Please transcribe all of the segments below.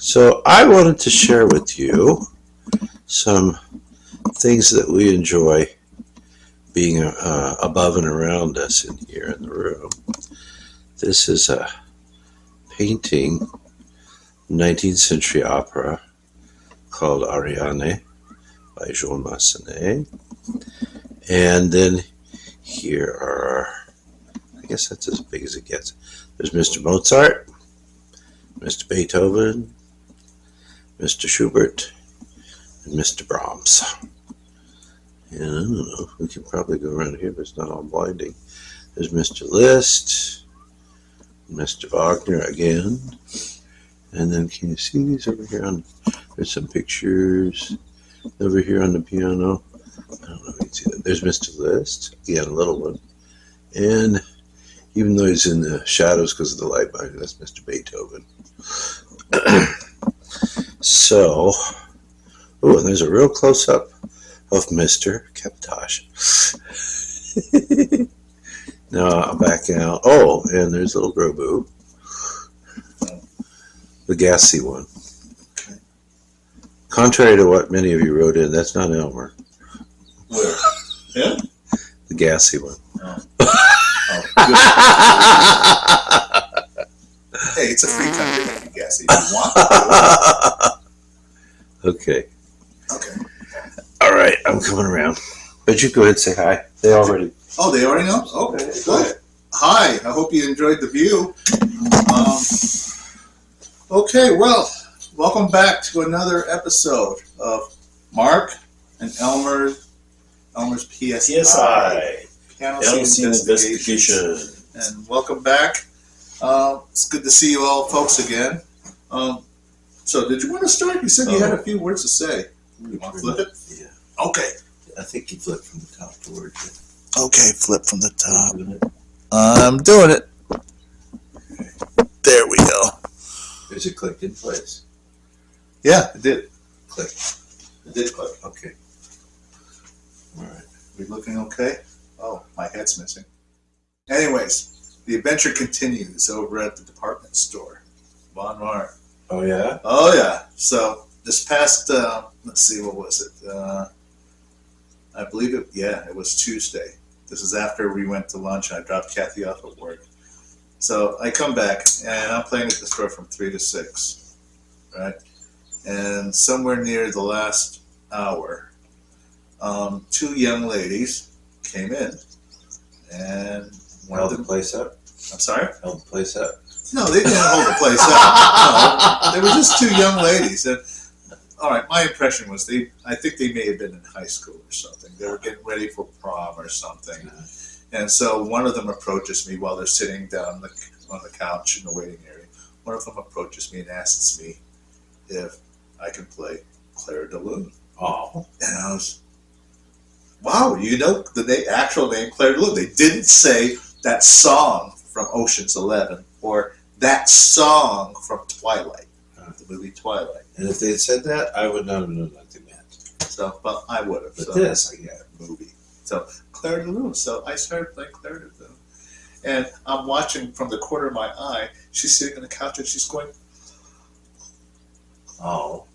So I wanted to share with you some things that we enjoy being above and around us in here in the room. This is a painting, 19th century opera called Ariane by Jean Massenet. And then here are, I guess that's as big as it gets. There's Mr. Mozart, Mr. Beethoven, Mr. Schubert, and Mr. Brahms. And I don't know, we can probably go around here, but it's not all blinding. There's Mr. Liszt, Mr. Wagner again. And then can you see these over here? There's some pictures over here on the piano. I don't know if you can see that. There's Mr. Liszt, again, a little one. And even though he's in the shadows because of the light behind him, that's Mr. Beethoven. So, oh, and there's a real close-up of Mr. Capitage. Now I'll back out. Oh, and there's little Grobu. The gassy one. Contrary to what many of you wrote in, that's not Elmer. Where? Yeah? The gassy one. Oh, hey, it's a free country, make you gassy if you want to. Okay. Okay. All right, I'm coming around. But you go ahead and say hi. They already. Oh, they already know? Oh, Go ahead. Hi, I hope you enjoyed the view. Okay, well, welcome back to another episode of Marc and Elmer's PSI. Piano Scene Investigation. And welcome back. It's good to see you all folks again. So did you want to start? You said you had a few words to say. You want to flip it? Yeah. Okay. I think you flipped from the top towards it. Okay, flip from the top. I'm doing it. There we go. Is it clicked in place? Yeah, it did. Click. It did click. Okay. All right. We looking okay? Oh, my head's missing. Anyways, the adventure continues over at the department store. Von Mart. Oh, yeah? Oh, yeah. So this past, let's see, what was it? I believe it was Tuesday. This is after we went to lunch and I dropped Kathy off at work. So I come back and I'm playing at the store from 3 to 6, right? And somewhere near the last hour, 2 young ladies came in and Held the place up? I'm sorry? Held the place up? No, they didn't hold the place up. No, they were just 2 young ladies. And, all right, my impression was I think they may have been in high school or something. They were getting ready for prom or something. And so one of them approaches me while they're sitting down on the couch in the waiting area. One of them approaches me and asks me if I can play Claire de Lune. Oh. And I was, wow, you know the actual name Claire de Lune. They didn't say that song from Ocean's 11 or that song from Twilight, the movie Twilight. And if they had said that, I would not have known what they meant. So, but I would have. But so, this, movie. So Claire de Lune. So I started playing Claire de Lune. And I'm watching from the corner of my eye. She's sitting on the couch and she's going,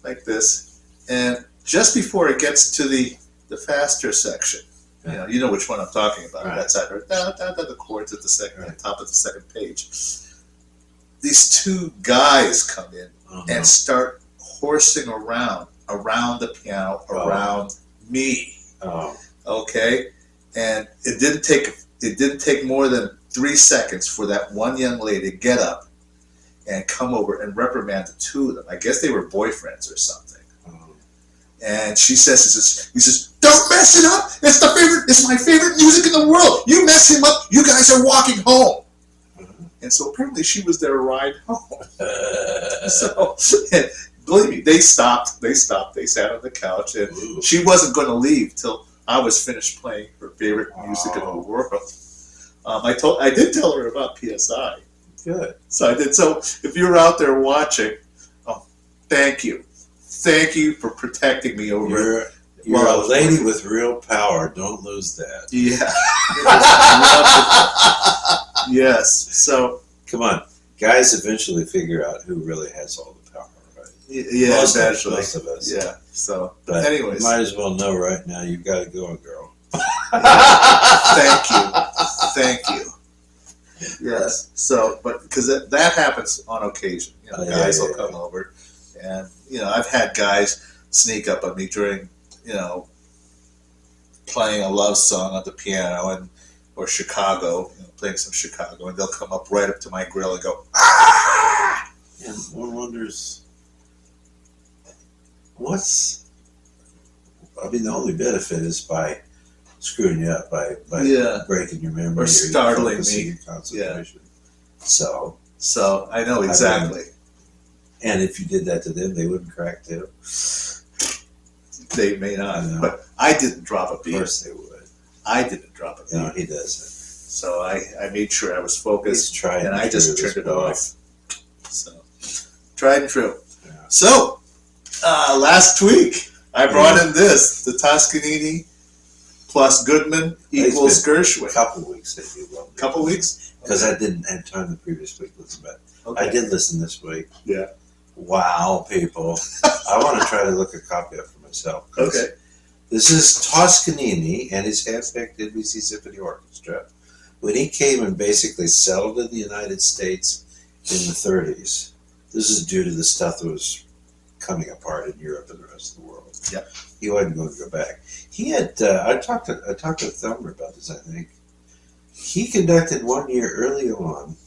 like this. And just before it gets to the faster section, You know which one I'm talking about. Right. That side, the chords at the second, Right. top of the second page. These two guys come in and start horsing around the piano, around me. Oh. Okay, and it didn't take more than 3 seconds for that one young lady to get up and come over and reprimand the two of them. I guess they were boyfriends or something. And she says, he says, "Don't mess it up. It's my favorite music in the world. You mess him up, you guys are walking home." And so apparently she was their ride home. So, and believe me, they stopped. They sat on the couch, and she wasn't going to leave till I was finished playing her favorite music in the world. I did tell her about PSI. Good. So I did. So if you're out there watching, thank you. Thank you for protecting me over. You're a lady with real power. Don't lose that. Yeah. Yes. So come on, guys. Eventually figure out who really has all the power, right? Yeah, most eventually. of us. Yeah. So, but anyways, you might as well know right now. You've got to go, girl. Thank you. Thank you. Yes. So, but because that happens on occasion, guys will come over, and I've had guys sneak up on me during, playing a love song on the piano or Chicago, playing some Chicago, and they'll come up right up to my grill and go, "Ah!" And one wonders, the only benefit is by screwing you up, by breaking your memory or startling me. Your concentration. So I know exactly. And if you did that to them, they wouldn't crack too. They may not, but I didn't drop a beat. Of course they would. I didn't drop a beat. No, he doesn't. So I made sure I was focused, and I just turned it off. So, tried and true. Yeah. So, last week, I brought in the Toscanini plus Goodman equals Gershwin. A couple weeks that you loved it. Couple weeks? Because I didn't have time the previous week to listen, but I did listen this week. Yeah. Wow, people. I want to try to look a copy up for myself. Okay. This is Toscanini and his half-picked NBC Symphony Orchestra. When he came and basically settled in the United States in the 30s, this is due to the stuff that was coming apart in Europe and the rest of the world. Yeah. He wasn't going to go back. He had, I talked to Thelmer about this, I think. He conducted 1 year early on,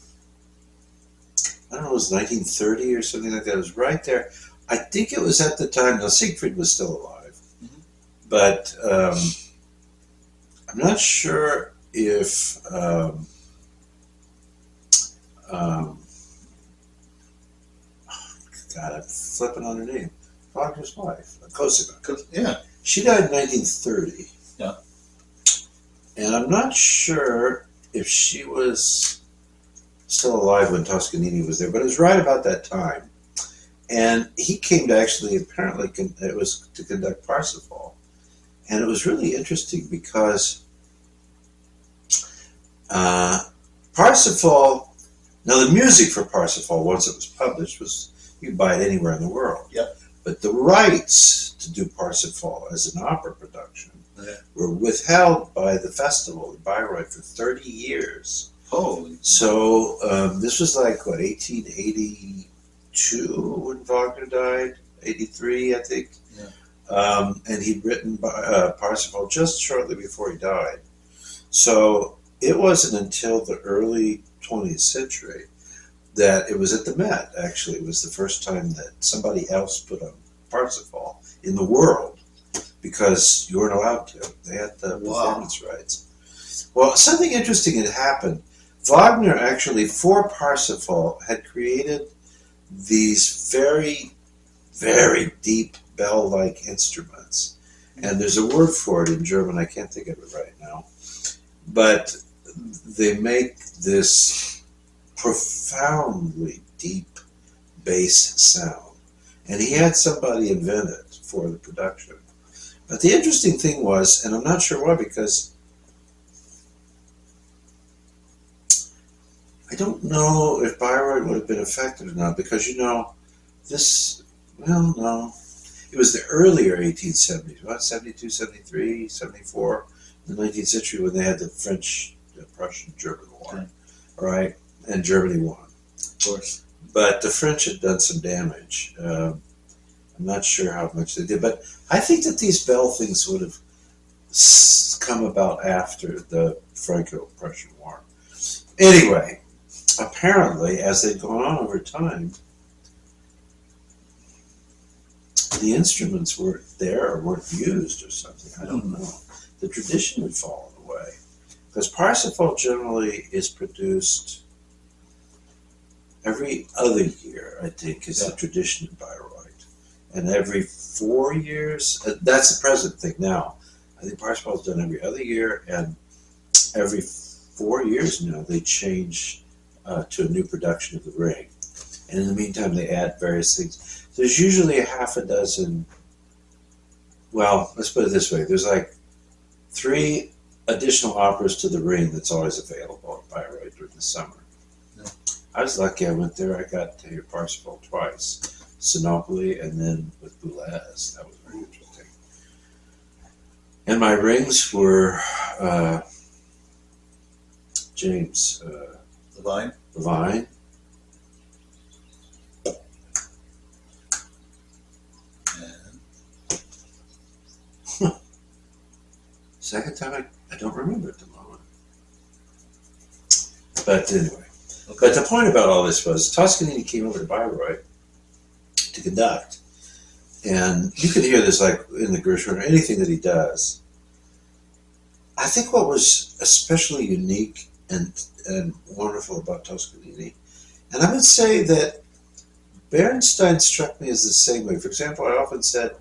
I don't know, it was 1930 or something like that. It was right there. I think it was at the time, now Siegfried was still alive, but I'm not sure if God, I'm flipping on her name. Wagner's wife, Cosima. Yeah. She died in 1930. Yeah. And I'm not sure if she was still alive when Toscanini was there, but it was right about that time. And he came to actually, apparently, it was to conduct Parsifal. And it was really interesting because Parsifal, now the music for Parsifal, once it was published, was you could buy it anywhere in the world. Yep. But the rights to do Parsifal as an opera production were withheld by the festival in Bayreuth for 30 years. Holy. So this was like, 1882 when Wagner died? 83, I think. Yeah. And he'd written Parsifal just shortly before he died. So it wasn't until the early 20th century that it was at the Met, actually. It was the first time that somebody else put on Parsifal in the world, because you weren't allowed to. They had the performance rights. Well, something interesting had happened. Wagner actually, for Parsifal, had created these very, very deep bell-like instruments. And there's a word for it in German, I can't think of it right now. But they make this profoundly deep bass sound. And he had somebody invent it for the production. But the interesting thing was, and I'm not sure why, because I don't know if Bayreuth would have been affected or not, because, this, well, no. It was the earlier 1870s, what, 72, 73, 74, the 19th century when they had the French, the Prussian, German War, Okay. right? And Germany won. Of course. But the French had done some damage. I'm not sure how much they did, but I think that these bell things would have come about after the Franco-Prussian War. Anyway, apparently, as they've gone on over time, the instruments weren't there or weren't used or something. I don't know. The tradition had fallen away. Because Parsifal generally is produced every other year, I think, is the tradition in Bayreuth. And every 4 years, that's the present thing now. I think Parsifal's done every other year, and every 4 years now they change to a new production of the ring. And in the meantime, they add various things. There's usually a half a dozen, well, let's put it this way. There's like 3 additional operas to the ring that's always available at Bayreuth during the summer. Yeah. I was lucky I went there. I got to hear Parsifal twice. Sinopoli and then with Boulez. That was very interesting. And my rings were James Levine. Levine. And Second time, I don't remember at the moment. But anyway. okay. But the point about all this was Toscanini came over to Bayreuth to conduct. And you could hear this like in the Gershwin or anything that he does. I think what was especially unique and wonderful about Toscanini, and I would say that Bernstein struck me as the same way. For example, I often said,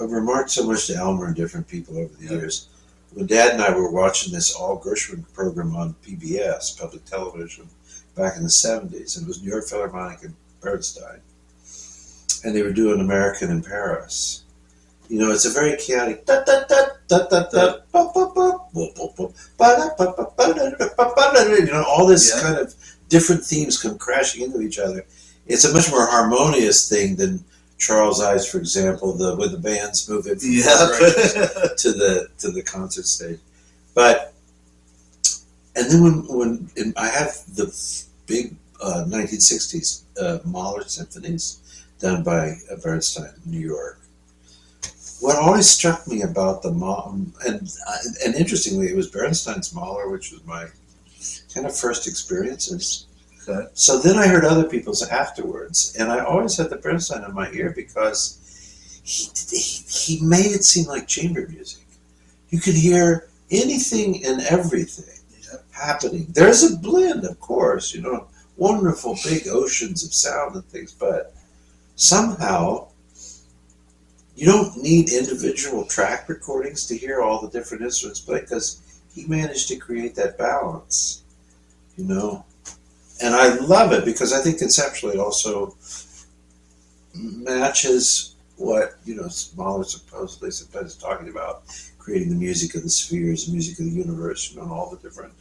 I remarked so much to Elmer and different people over the years. When Dad and I were watching this all Gershwin program on PBS, public television, back in the 70s, and it was New York Philharmonic and Bernstein. And they were doing American in Paris. You know, it's a very chaotic you know, all this kind of different themes come crashing into each other. It's a much more harmonious thing than Charles Ives, for example, when the bands move in from to the concert stage. But and then when I have the big 1960s Mahler symphonies done by Bernstein in New York. What always struck me about the and interestingly, it was Bernstein's Mahler, which was my kind of first experiences. Okay. So then I heard other people's afterwards, and I always had the Bernstein in my ear because he made it seem like chamber music. You could hear anything and everything happening. There's a blend, of course, you know, wonderful big oceans of sound and things, but somehow you don't need individual track recordings to hear all the different instruments play because he managed to create that balance, you know. And I love it because I think conceptually it also matches what, you know, Mahler supposedly sometimes talking about, creating the music of the spheres, the music of the universe, you know, and all the different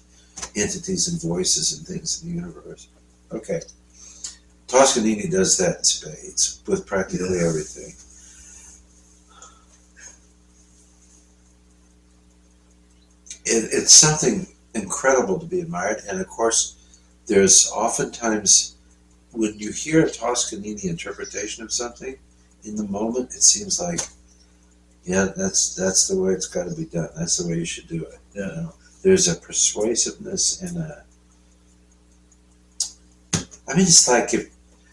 entities and voices and things in the universe. Okay. Toscanini does that in spades with practically everything. It's something incredible to be admired, and of course, there's oftentimes when you hear a Toscanini interpretation of something, in the moment it seems like, yeah, that's the way it's got to be done. That's the way you should do it. Yeah. You know? There's a persuasiveness and I mean, it's like if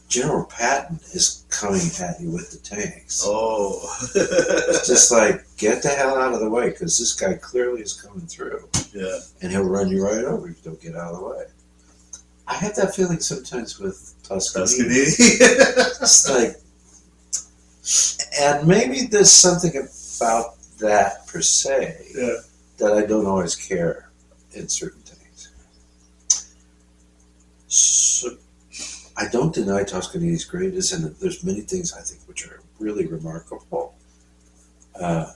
General Patton is coming at you with the tanks. Oh. It's just like, get the hell out of the way, because this guy clearly is coming through. Yeah. And he'll run you right over if you don't get out of the way. I have that feeling sometimes with Toscanini. It's like, and maybe there's something about that per se that I don't always care in certain things. So I don't deny Toscanini's greatness, and there's many things I think which are really remarkable. And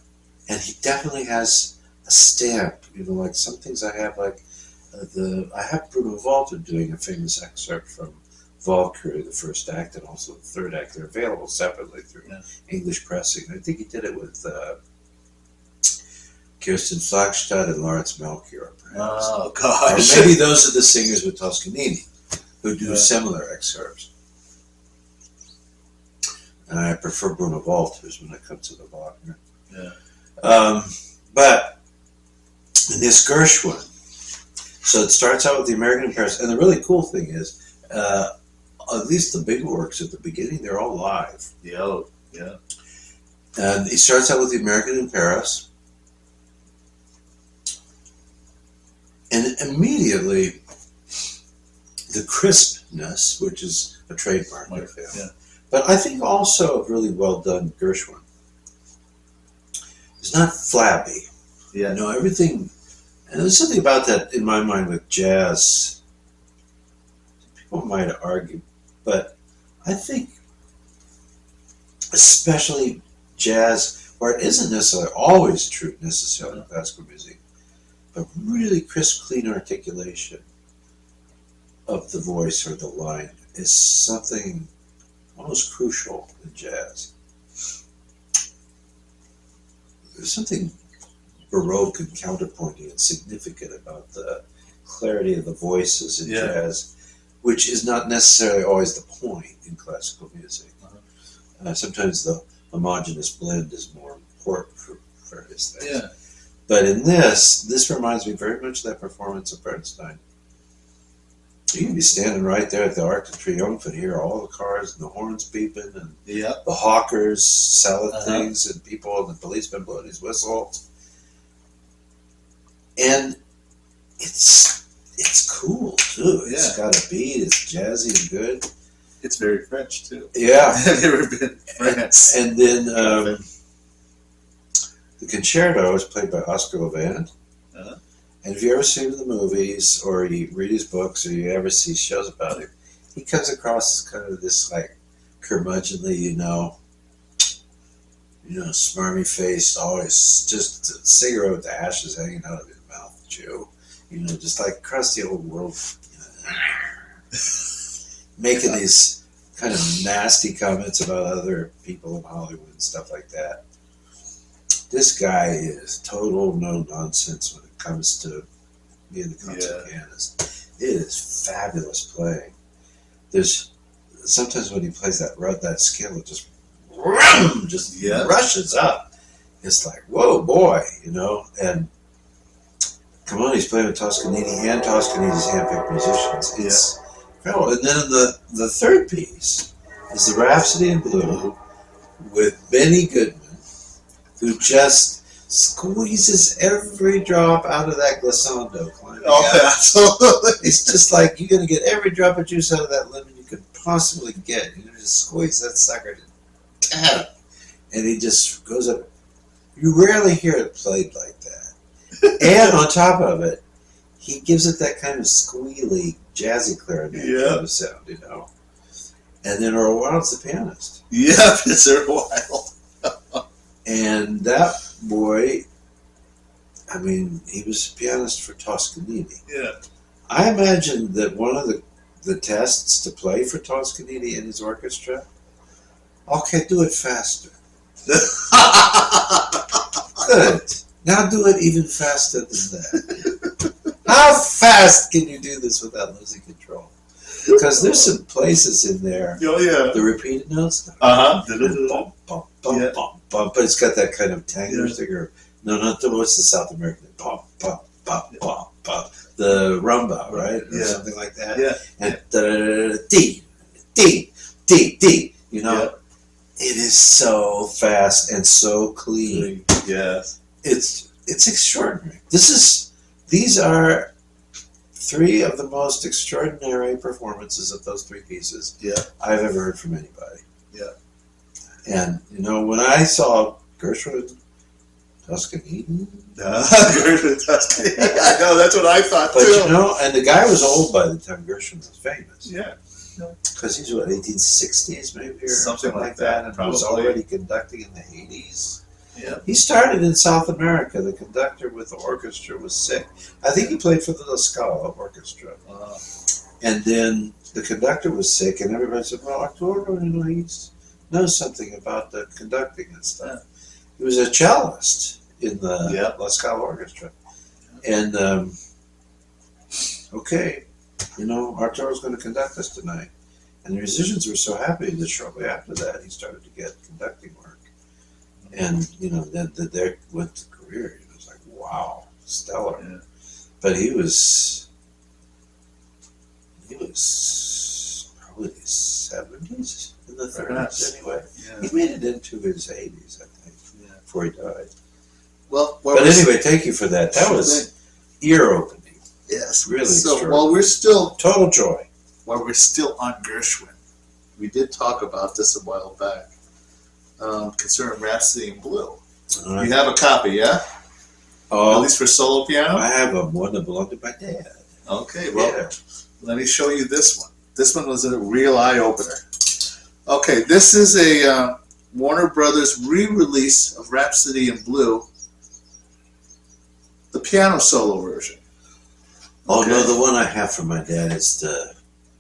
he definitely has a stamp, you know, like some things I have, like I have Bruno Walter doing a famous excerpt from Valkyrie, the first act, and also the third act. They're available separately through English pressing. I think he did it with Kirsten Flagstad and Lawrence Melchior, perhaps. Oh, Or gosh. maybe those are the singers with Toscanini who do Yeah. similar excerpts. And I prefer Bruno Walters when it comes to the Wagner. Yeah. But this Gershwin, so it starts out with the American in Paris, and the really cool thing is, at least the big works at the beginning, they're all live. Yeah. Yeah. And he starts out with the American in Paris, and immediately the crispness, which is a trademark of him, Yeah. but I think also a really well done Gershwin. It's not flabby. Yeah. You know, everything, and there's something about that in my mind with jazz. People might argue, but I think especially jazz, where it isn't necessarily always true necessarily in classical music, but really crisp, clean articulation of the voice or the line is something almost crucial in jazz. There's something baroque and counterpointing and significant about the clarity of the voices in Yeah. jazz, which is not necessarily always the point in classical music. Sometimes the homogeneous blend is more important for various things. Yeah. But in this reminds me very much of that performance of Bernstein. You can be standing right there at the Arc de Triomphe and hear all the cars and the horns beeping and Yeah. the hawkers selling Uh-huh. things and people and the policemen blowing his whistle. And it's cool too. It's Yeah. got a beat, it's jazzy and good. It's very French too. Yeah. Have you ever been to France? And then the concerto is played by Oscar Levant. Uh-huh. And if you ever see him in the movies or you read his books or you ever see shows about him, he comes across as kind of this like curmudgeonly, smarmy faced, always just a cigarette with the ashes hanging out of his mouth, Jew. Just like crusty old world, making these kind of nasty comments about other people in Hollywood and stuff like that. This guy is total no nonsense when it comes to being the concert pianist. It is fabulous playing. There's sometimes when he plays that scale, it just rushes up. It's like, whoa, boy, and come on, he's playing with Toscanini and Toscanini's handpicked musicians. It's incredible. And then the third piece is the Rhapsody in Blue with Benny Goodman, who just squeezes every drop out of that glissando climbing out. Absolutely. It's just like you're going to get every drop of juice out of that lemon you could possibly get. Just squeeze that sucker to death. And he just goes up. You rarely hear it played like that. And on top of it, he gives it that kind of squealy, jazzy clarinet kind of sound, And then Earl Wild's the pianist. Yeah, it's Earl Wild. And that boy, he was a pianist for Toscanini. Yeah. I imagine that one of the tests to play for Toscanini in his orchestra, okay, do it faster. Good. Now do it even faster than that. How fast can you do this without losing control? Because there's some places in there, the repeated notes. Uh-huh. Bum, bum, bum, bum, bum, but it's got that kind of tango sticker. No, not what's the South American? Bum, bum, bum, bum, bum. The rumba, right? Or something like that. Yeah. And D, D, D, D. It is so fast and so clean. Yes. It's extraordinary. These are three of the most extraordinary performances of those three pieces I've ever heard from anybody. Yeah. And when I saw Gershwin, Toscanini, Gershwin, Toscanini. I know, that's what I thought too. And the guy was old by the time Gershwin was famous. Yeah. Because he's 1860s maybe or something like that, and probably. was already conducting in the 80s. Yeah. He started in South America. The conductor with the orchestra was sick. I think he played for the La Scala Orchestra. And then the conductor was sick, and everybody said, well, Arturo, he knows something about the conducting and stuff. He was a cellist in the Yeah. La Scala Orchestra. And, okay, Arturo's going to conduct us tonight. And the musicians were so happy that shortly after that, he started to get conducting work. And, then there went to career. It was like, wow, stellar. Yeah. But he was probably in his 70s, in the 30s Perhaps. anyway. Yeah. He made it into his 80s, I think, Yeah. before he died. Well, But anyway, thank you for that. That was ear-opening. yes. Really So extraordinary. Total joy. while we're still on Gershwin, we did talk about this a while back concerning Rhapsody in Blue. Right. You have a copy, yeah? At Oh, least for solo piano? I have one that belonged to my dad. Okay, well, Yeah. let me show you this one. This one was a real eye-opener. Okay, this is a Warner Brothers re-release of Rhapsody in Blue, the piano solo version. Oh, Okay. no, the one I have from my dad is the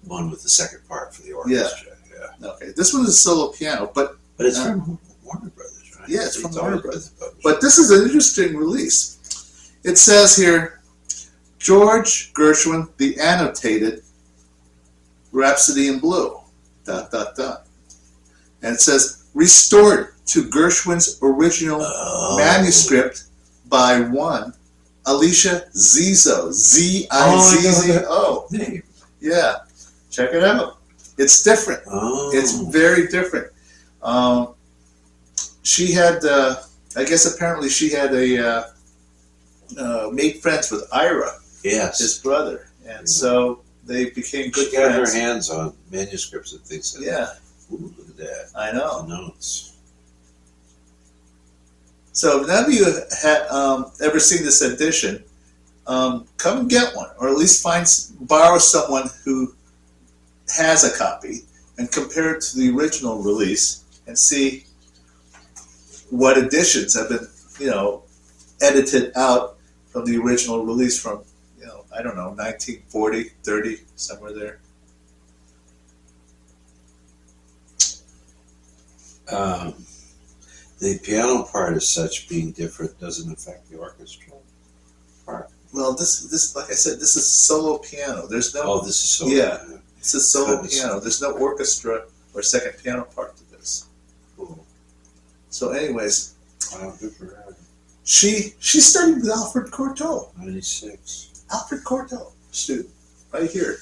one with the second part for the orchestra. Yeah. Okay, this one is a solo piano, but It's from Warner Brothers, right? Yeah, it's from Warner always Brothers. been published. But this is an interesting release. It says here, George Gershwin, the annotated Rhapsody in Blue, ... And it says, restored to Gershwin's original manuscript by one, Alicia Zizzo, Z-I-Z-Z-O. Name. Yeah, check it out. It's different. Oh. It's very different. She had, I guess apparently she had made friends with Ira, Yes. his brother, and so they became good She got friends. her hands on manuscripts and things. Yeah, Ooh, look at that. I The know. notes. So if none of you had ever seen this edition, come and get one, or at least borrow someone who has a copy and compare it to the original release and see what additions have been, edited out from the original release from, I don't know, 1940, 30, somewhere there. The piano part as such being different doesn't affect the orchestral part. Well, this, like I said, this is solo piano. There's no, Oh, this is so. Yeah. This is solo Goodness. piano. There's no orchestra or second piano part to this. Cool. So, anyways, Wow, good for her. she studied with Alfred Cortot. 96. Alfred Cortot student, right here.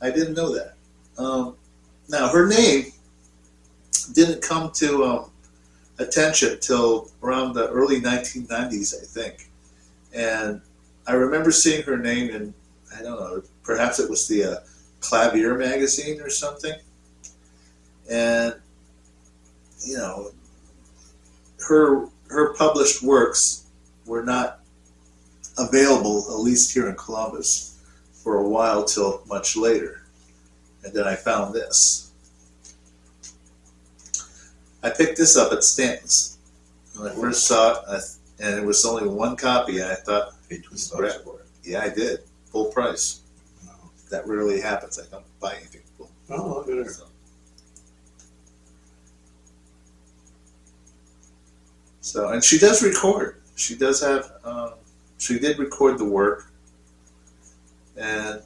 I didn't know that. Now, her name didn't come to attention till around the early 1990s, I think. And I remember seeing her name in, I don't know, perhaps it was the Clavier magazine or something. And, her published works were not available, at least here in Columbus, for a while till much later. And then I found this. I picked this up at Stanton's when I first saw it, and it was only one copy, and I thought, Paid $20 for it. yeah, I did. Full price. Wow. That rarely happens. I don't buy anything full. Oh, look at her. So, and she does record. She does have, she did record the work. And,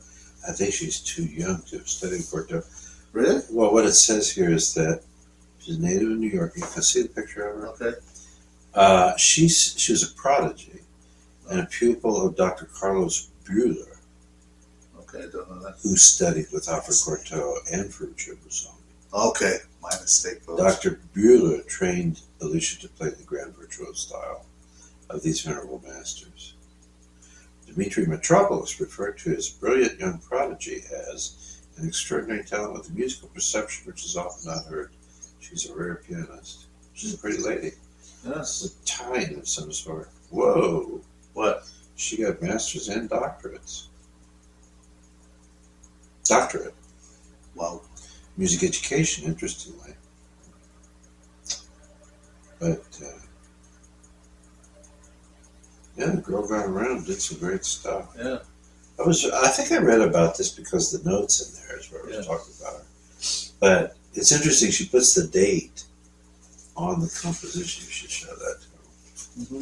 I think she's too young to have studied Cortot. really? Well, what it says here is that she's native of New York. You can see the picture of her. Okay. She was a prodigy and a pupil of Dr. Carlos Buehler, Okay, I don't know that. who studied with Alfred Cortot and Ferruccio Busoni. Okay, my mistake, folks. Dr. Buehler trained Alicia to play the grand virtuoso style of these venerable masters. Dmitri Mitropoulos referred to his brilliant young prodigy as an extraordinary talent with a musical perception which is often not heard. She's a rare pianist. She's a pretty lady. Yes. With time of some sort. Whoa. What? She got masters and doctorates. Doctorate. Wow. Music education, interestingly. But, yeah, the girl got around, did some great stuff. Yeah. I think I read about this because the notes in there is where I was talking about her. But it's interesting, she puts the date on the composition. You should show that to them. Mm-hmm.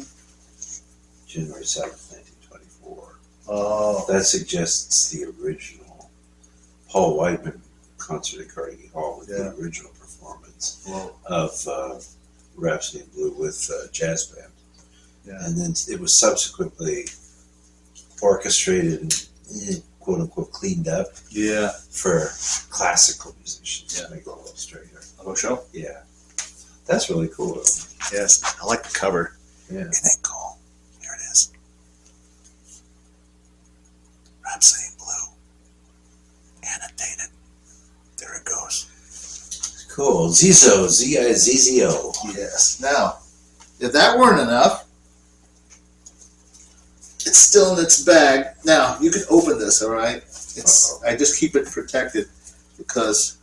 January 7th, 1924. Oh, That suggests the original Paul Whiteman concert at Carnegie Hall with the original performance well, of Rhapsody in Blue with jazz band. yeah. And then it was subsequently orchestrated and quote unquote cleaned up Yeah. for classical musicians Yeah. to make it a little straighter. Oh, show? Yeah. That's really cool. Yes. I like the cover. Yeah. Isn't that cool? Here it is. Rhapsody in Blue. Annotated. There it goes. Cool. Zizo. Z-I-Z-Z-O. Yes. Now, if that weren't enough, it's still in its bag. Now, you can open this, all right? It's. I just keep it protected because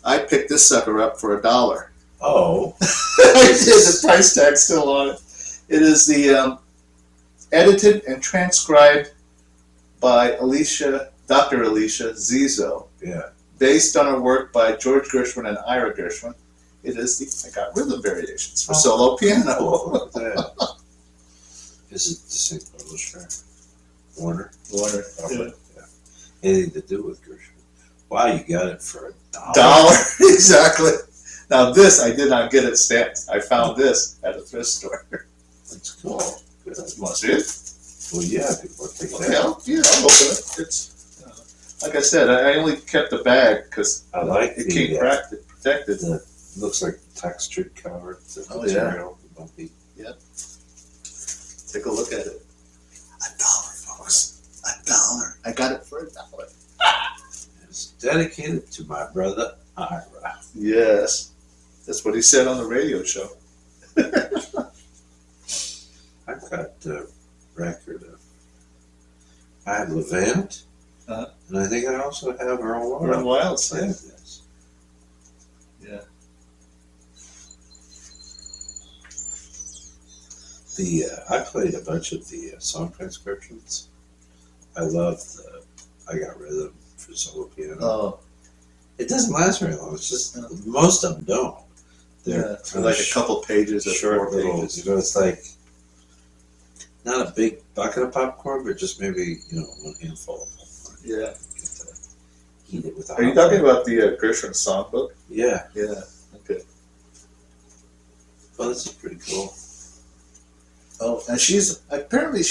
I picked this sucker up for $1. Oh. I did. The price tag's still on it. It is the edited and transcribed by Dr. Alicia Zizo, Yeah. based on a work by George Gershwin and Ira Gershwin. It is the I got rhythm variations for solo piano. Cool. Look at that. Is it the same publisher? Warner? Warner. Yeah. Anything to do with Gershwin. Wow, you got it for $1. $1. Exactly. Now this, I did not get it stamped. I found this at a thrift store. That's cool. Good. You want to see it? Well, yeah, people will take Okay, that. I'll open it. It's like I said, I only kept the bag because I like it came protected. The looks like textured cover. The Oh, yeah. material, bumpy. Take a look at it. $1, folks. $1. I got it for $1. It's dedicated to my brother Ira. Yes, that's what he said on the radio show. I've got a record of. I have Levant, and I think I also have Earl Wild. Run Wild, Yeah. yeah. Yes. Yeah. I played a bunch of the song transcriptions. I love the I Got Rhythm for solo piano. Oh, It doesn't last very long. It's just most of them don't. They're yeah. Like a couple pages or short 4 little. pages. You know, it's like not a big bucket of popcorn, but just maybe one handful of popcorn. Yeah. Get to eat it with a Are you hot talking dog. about the Gershwin songbook? Yeah. Yeah. Okay. Well, this is pretty cool. Oh, and she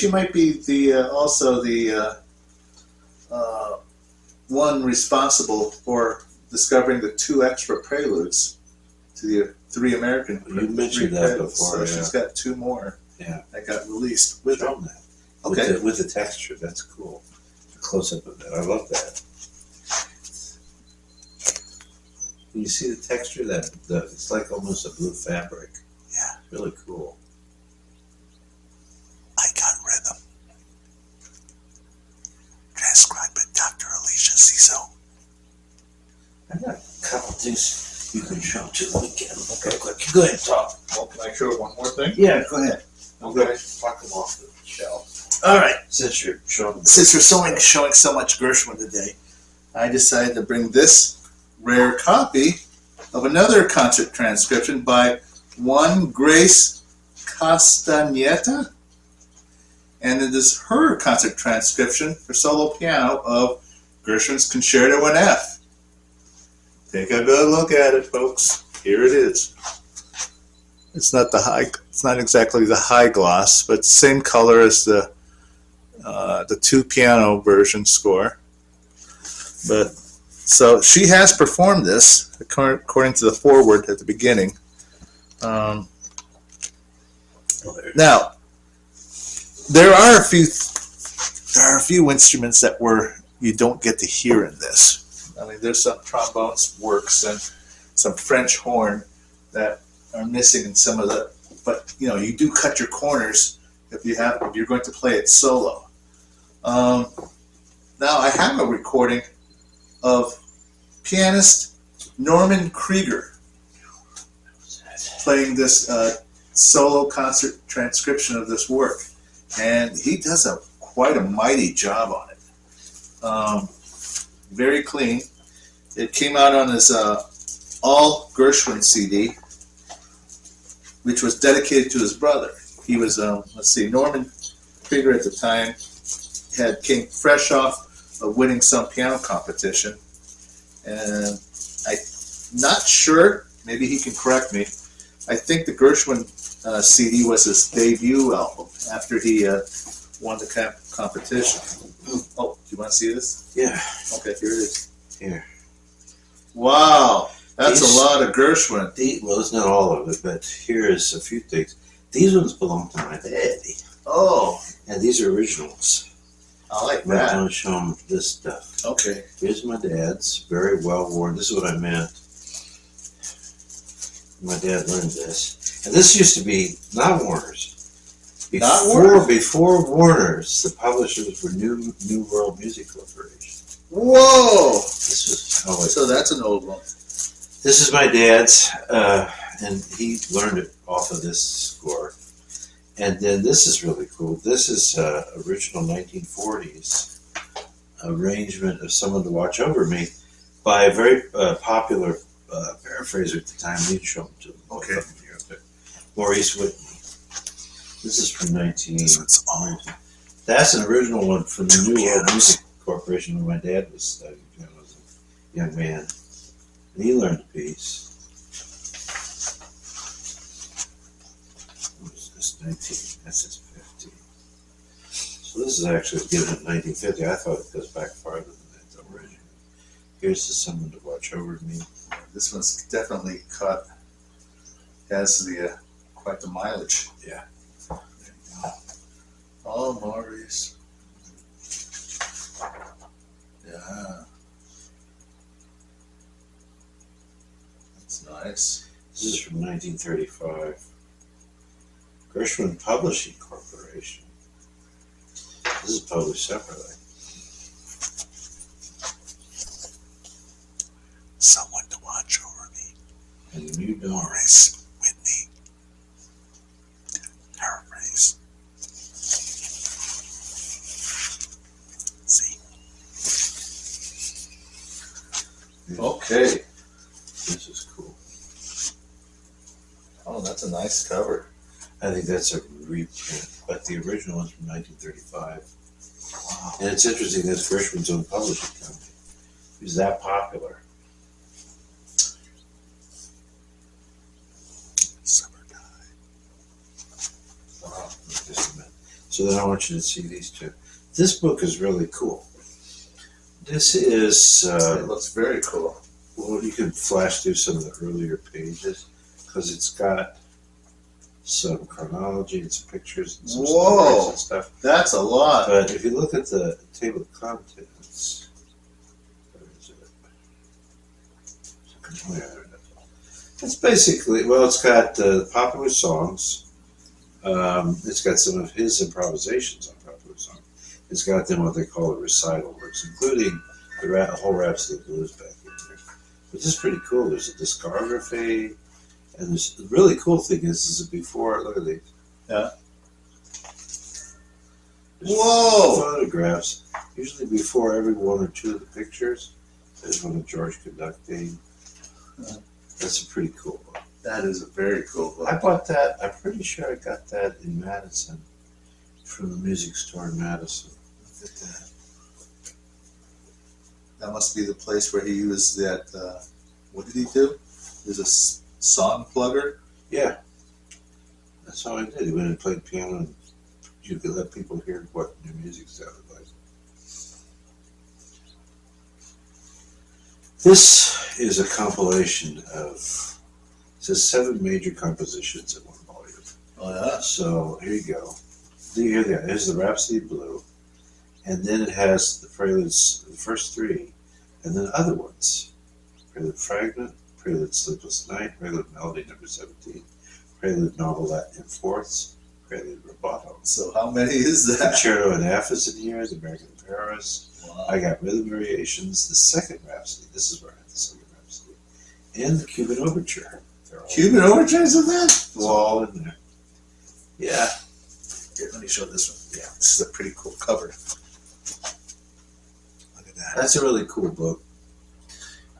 might be the also the one responsible for discovering the 2 extra preludes to the 3 American. You mentioned that before. So Yeah. she's got 2 more. Yeah. That got released with Show it. them that. Okay. With the texture, that's cool. The close up of that, I love that. You see the texture it's like almost a blue fabric. Yeah. Really cool. I Got Rhythm. Transcribed by Dr. Alicia Zizo. I got a couple things you can show to the weekend. Okay. Go ahead, talk. Well, can I show one more thing? Yeah, go ahead. I'm Okay. going to pluck them off the shelf. All right. Since you're showing Since we're showing so much Gershwin today, I decided to bring this rare copy of another concert transcription by one Grace Castañeta, and it is her concert transcription for solo piano of Gershwin's Concerto in F. Take a good look at it, folks. Here it is. It's not exactly the high gloss, but same color as the 2 piano version score. But so she has performed this according to the foreword at the beginning. Now, there are a few instruments that you don't get to hear in this. I mean, there's some trombones works and some French horn that are missing in some of the. But you do cut your corners if you're going to play it solo. Now I have a recording of pianist Norman Krieger playing this solo concert transcription of this work, and he does quite a mighty job on it. Very clean. It came out on his All Gershwin CD, which was dedicated to his brother. He was Norman Peter at the time came fresh off of winning some piano competition, and I'm not sure. Maybe he can correct me. I think the Gershwin CD was his debut album after he won the competition. Oh, do you want to see this? Yeah. Okay, here it is. Here. Wow, that's a lot of Gershwin. Well, it's not all of it, but here's a few things. These ones belong to my daddy. Oh, And these are originals. I like I'm that. going to show them this stuff. Okay. Here's my dad's, very well worn. This is what I meant. My dad learned this. And this used to be not Warner's. Before Warner's, the publishers were New World Music Corporation. Whoa! This was how So that's an old one. This is my dad's, and he learned it off of this score. And then this is really cool. This is original 1940s arrangement of Someone to Watch Over Me by a very popular paraphraser at the time. We can show them to them. Okay. Here, but Maurice Whitney. This is from 19. That's an original one from the New World Music Corporation when my dad was studying piano as a young man. And he learned a piece. What is this? 19. That's his 50. So this is actually given in 1950. I thought it goes back farther than that originally. Here's to Someone to Watch Over Me. This one's definitely has the quite the mileage. Yeah. There you go. Oh, Maurice. Yeah. That's nice. This is from 1935. Gershwin Publishing Corporation. This is published separately. Someone to Watch Over Me. And you don't. Maurice Whitney. Paraphrase. See. Okay. This is cool. Oh, that's a nice cover. I think that's a reprint, but the original one's from 1935. Wow. And it's interesting, that's Gershwin's own publishing company. He was that popular. Summertime. Wow. Just a minute. So then I want you to see these two. This book is really cool. This is, It looks very cool. well, you can flash through some of the earlier pages because it's got some chronology and some pictures and some stories and stuff. That's a lot. But if you look at the table of contents, where is it? There it is. It's basically, well, it's got popular songs. It's got some of his improvisations on popular songs. It's got then what they call the recital works, including the whole Rhapsody of Blues back in there. Which is pretty cool. There's a discography. And the really cool thing is that before, look at these. Yeah. There's Whoa! photographs. Usually before every one or two of the pictures, there's one of George conducting. That's a pretty cool book. That is a very cool book. I bought that, I'm pretty sure I got that in Madison, from the music store in Madison. Look at that. That must be the place where he used that, what did he do? There's a song plugger? Yeah. That's how I did. He went and played piano and you could let people hear what your music sounded like. This is a compilation of, it says 7 major compositions in one volume. Oh, yeah? So here you go. Do you hear that? Here's the Rhapsody Blue. And then it has the preludes, the first 3, and then other ones. Prelude Fragment, Prelude Sleepless Night, Prelude Melody number 17, Prelude Novelette in fourths, Prelude Rubato. So how many is that? Concerto in F is in here, the American in Paris. Wow. I got Rhythm Variations, the second Rhapsody. This is where I had the second Rhapsody. And the Cuban Overture. Cuban Overtures in that? It's all in there. Yeah. Here, let me show this one. Yeah, this is a pretty cool cover. Look at that. That's a really cool book.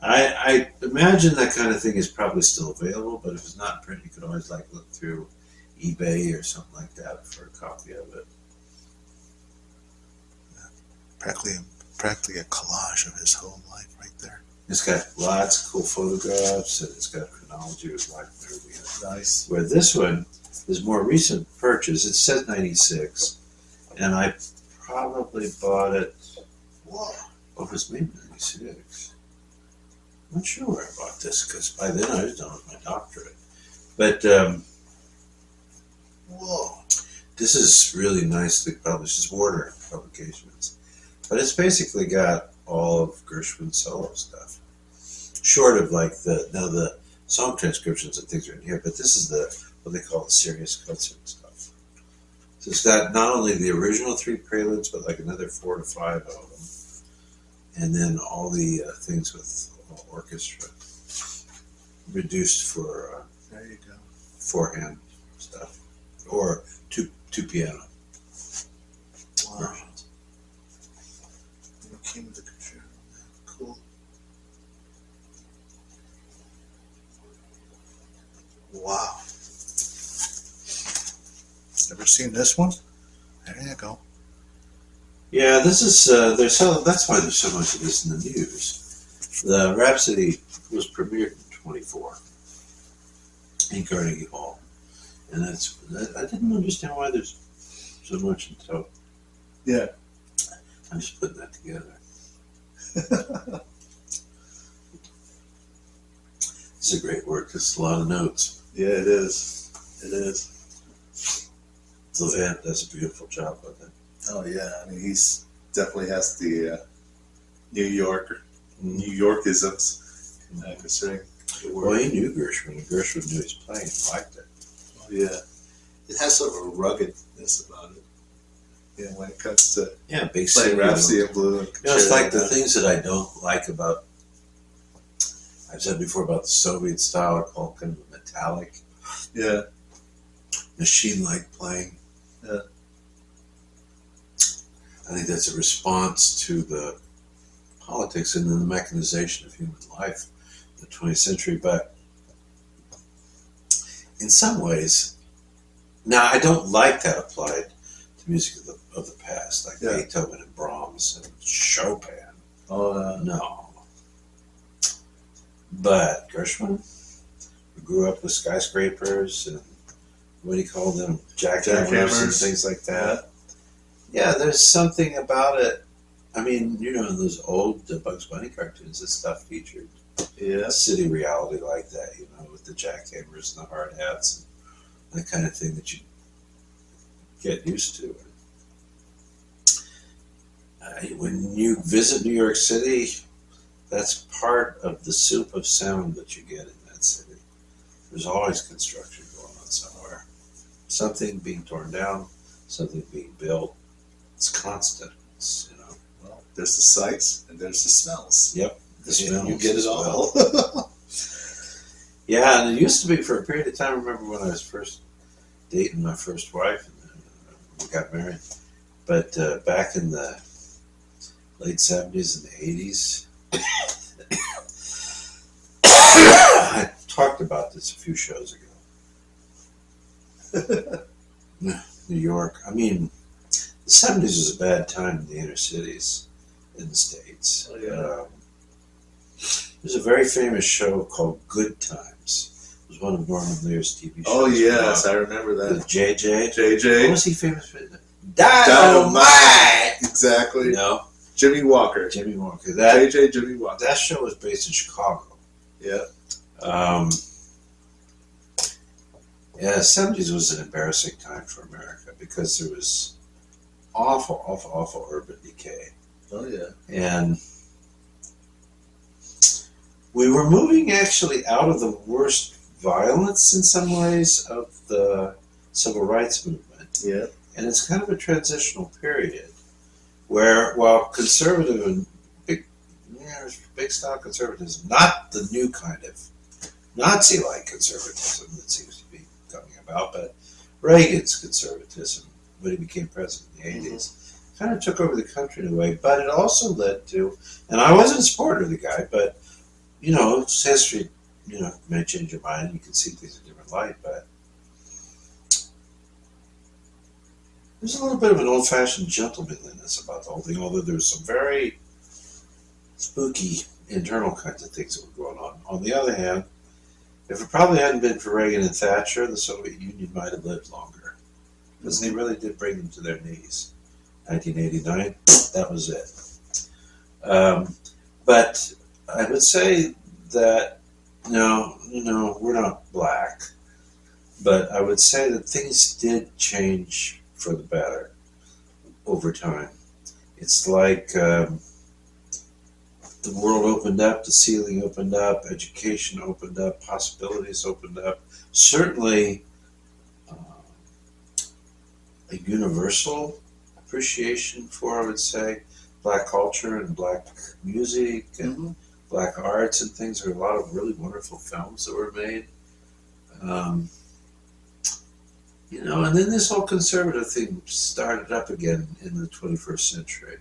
I imagine that kind of thing is probably still available, but if it's not in print, you could always look through eBay or something like that for a copy of it. Practically a collage of his whole life right there. It's got lots of cool photographs, and it's got chronology of his life and everything else. Nice. Where this one is more recent purchase. It says 96, and I probably bought it. Whoa. Oh, it was maybe 96. I'm not sure where I bought this because by then I was done with my doctorate. But Whoa. this is really nicely published. It's Warner Publications, but it's basically got all of Gershwin's solo stuff, short of like the song transcriptions and things are in here. But this is what they call the serious concert stuff. So it's got not only the original 3 preludes, but like another 4 to 5 of them, and then all the things with orchestra reduced for there you go. 4-hand stuff or two piano Wow. versions. It came with the computer. Cool. Wow. Ever seen this one? There you go. Yeah, this is that's why there's so much of this in the news. The Rhapsody was premiered in 24 in Carnegie Hall, and I didn't understand why there's so much until Yeah. I'm just putting that together. It's a great work. It's a lot of notes. Yeah, it is. It is. Levant does a beautiful job with it. Oh yeah. I mean, he's definitely has the New Yorkisms. Considering the Well, word. he knew Gershwin, and Gershwin knew his playing and liked it. Oh, yeah. It has sort of a ruggedness about it. Yeah, when it comes to Yeah, big playing city. Rhapsody in Blue. And It's like the Concerto. things that I don't like about, I've said before about the Soviet style, are called kind of metallic, Yeah. machine-like playing. Yeah. I think that's a response to the politics and the mechanization of human life in the 20th century. But in some ways, now I don't like that applied to music of the past, like Yeah. Beethoven and Brahms and Chopin. Oh, No. But Gershwin, who grew up with skyscrapers and what do you call them? Jackhammers and things like that. Yeah, there's something about it. I mean, you know, in those old Bugs Bunny cartoons, this stuff featured yeah. a city reality like that, you know, with the jackhammers and the hard hats and that kind of thing that you get used to. When you visit New York City, that's part of the soup of sound that you get in that city. There's always construction going on somewhere. Something being torn down, something being built. It's constant, you know. Well, there's the sights and there's the smells. Yep. The smells You get it as all. well. Yeah, and it used to be for a period of time. I remember when I was first dating my first wife, and we got married. But back in the late 70s and the 80s, I talked about this a few shows ago. New York. I mean, the 70s was a bad time in the inner cities in the States. Oh, yeah. There's a very famous show called Good Times. It was one of Norman Lear's TV shows. Oh, yes, I remember that. With JJ. What JJ. was he famous for? Dynamite! Exactly. You know? Jimmy Walker. Jimmy Walker. JJ Jimmy Walker. That show was based in Chicago. Yeah. Yeah, the 70s was an embarrassing time for America because there was awful urban decay. Oh, yeah. And we were moving actually out of the worst violence in some ways of the civil rights movement. Yeah. And it's kind of a transitional period where, while conservative and big style conservatism, not the new kind of Nazi-like conservatism that seems to be coming about, but Reagan's conservatism, when he became president in the 80s, kind of took over the country in a way, but it also led to, and I wasn't a supporter of the guy, but, you know, it's history, you know, may change your mind, and you can see things in a different light, but it also led to, and I wasn't a supporter of the guy, but, you know, history, you know, may change your mind, and you can see things in a different light, but it also led to, and I wasn't a supporter of the guy, but, you know, history, you know, may change your mind, and you can see things in a different light, but there's a little bit of an old-fashioned gentlemanliness about the whole thing, although there's some very spooky internal kinds of things that were going on. On the other hand, if it probably hadn't been for Reagan and Thatcher, the Soviet Union might have lived longer, because they really did bring them to their knees. 1989, that was it. But I would say that, no, we're not black, but I would say that things did change for the better over time. It's like the world opened up, the ceiling opened up, education opened up, possibilities opened up. Certainly a universal appreciation for, I would say, black culture and black music and black arts and things. There are a lot of really wonderful films that were made. And then this whole conservative thing started up again in the 21st century.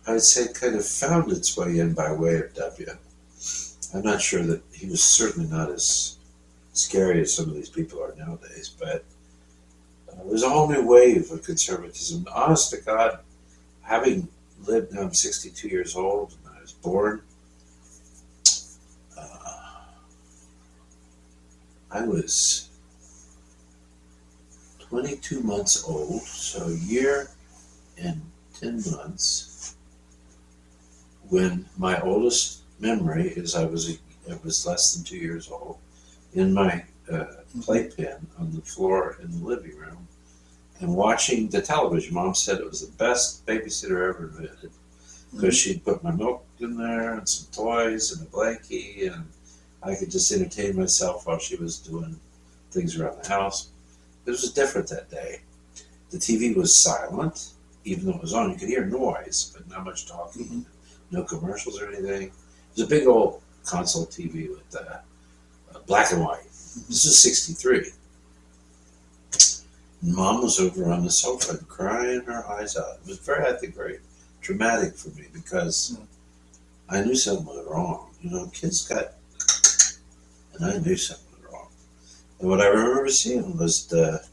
I would say it kind of found its way in by way of W. I'm not sure that he was certainly not as scary as some of these people are nowadays, but there's a whole new wave of conservatism. Honest to God, having lived, now I'm 62 years old, and I was born, I was 22 months old, so a year and 10 months, when my oldest memory is I was less than 2 years old, in my playpen on the floor in the living room, and watching the television. Mom said it was the best babysitter ever invented, because she'd put my milk in there and some toys and a blankie, and I could just entertain myself while she was doing things around the house. It was different that day. The TV was silent, even though it was on. You could hear noise, but not much talking. No commercials or anything. It was a big old console TV with black and white. This is 63. And Mom was over on the sofa and crying her eyes out. It was very, I think, very dramatic for me, because I knew something was wrong. Kids got, and I knew something was wrong. And what I remember seeing was the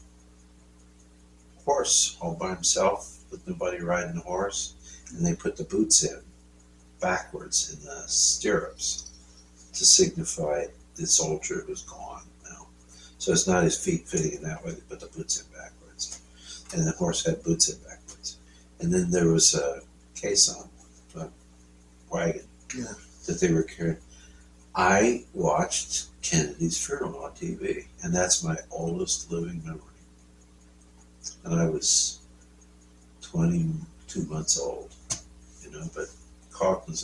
horse all by himself with nobody riding the horse, and they put the boots in backwards in the stirrups to signify the soldier was gone now. So it's not his feet fitting in that way, they put the boots in backwards. And the horse had boots in backwards. And then there was a caisson, a wagon that they were carrying. I watched Kennedy's funeral on TV, and that's my oldest living memory. And I was 22 months old, but Calkins,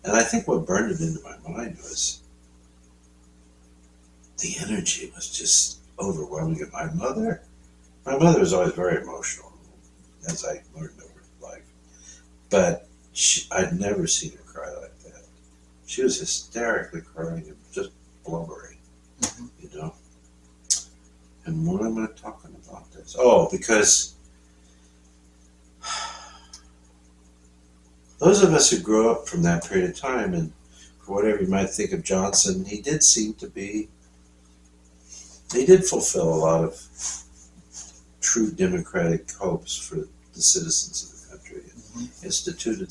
and I think what burned it into my mind was the energy was just overwhelming. And my mother was always very emotional, as I learned over life, but I'd never seen her cry like that. She was hysterically crying and just blubbering, And what am I talking about this? Oh, because those of us who grew up from that period of time, and for whatever you might think of Johnson, he did fulfill a lot of true democratic hopes for the citizens of the country, and instituted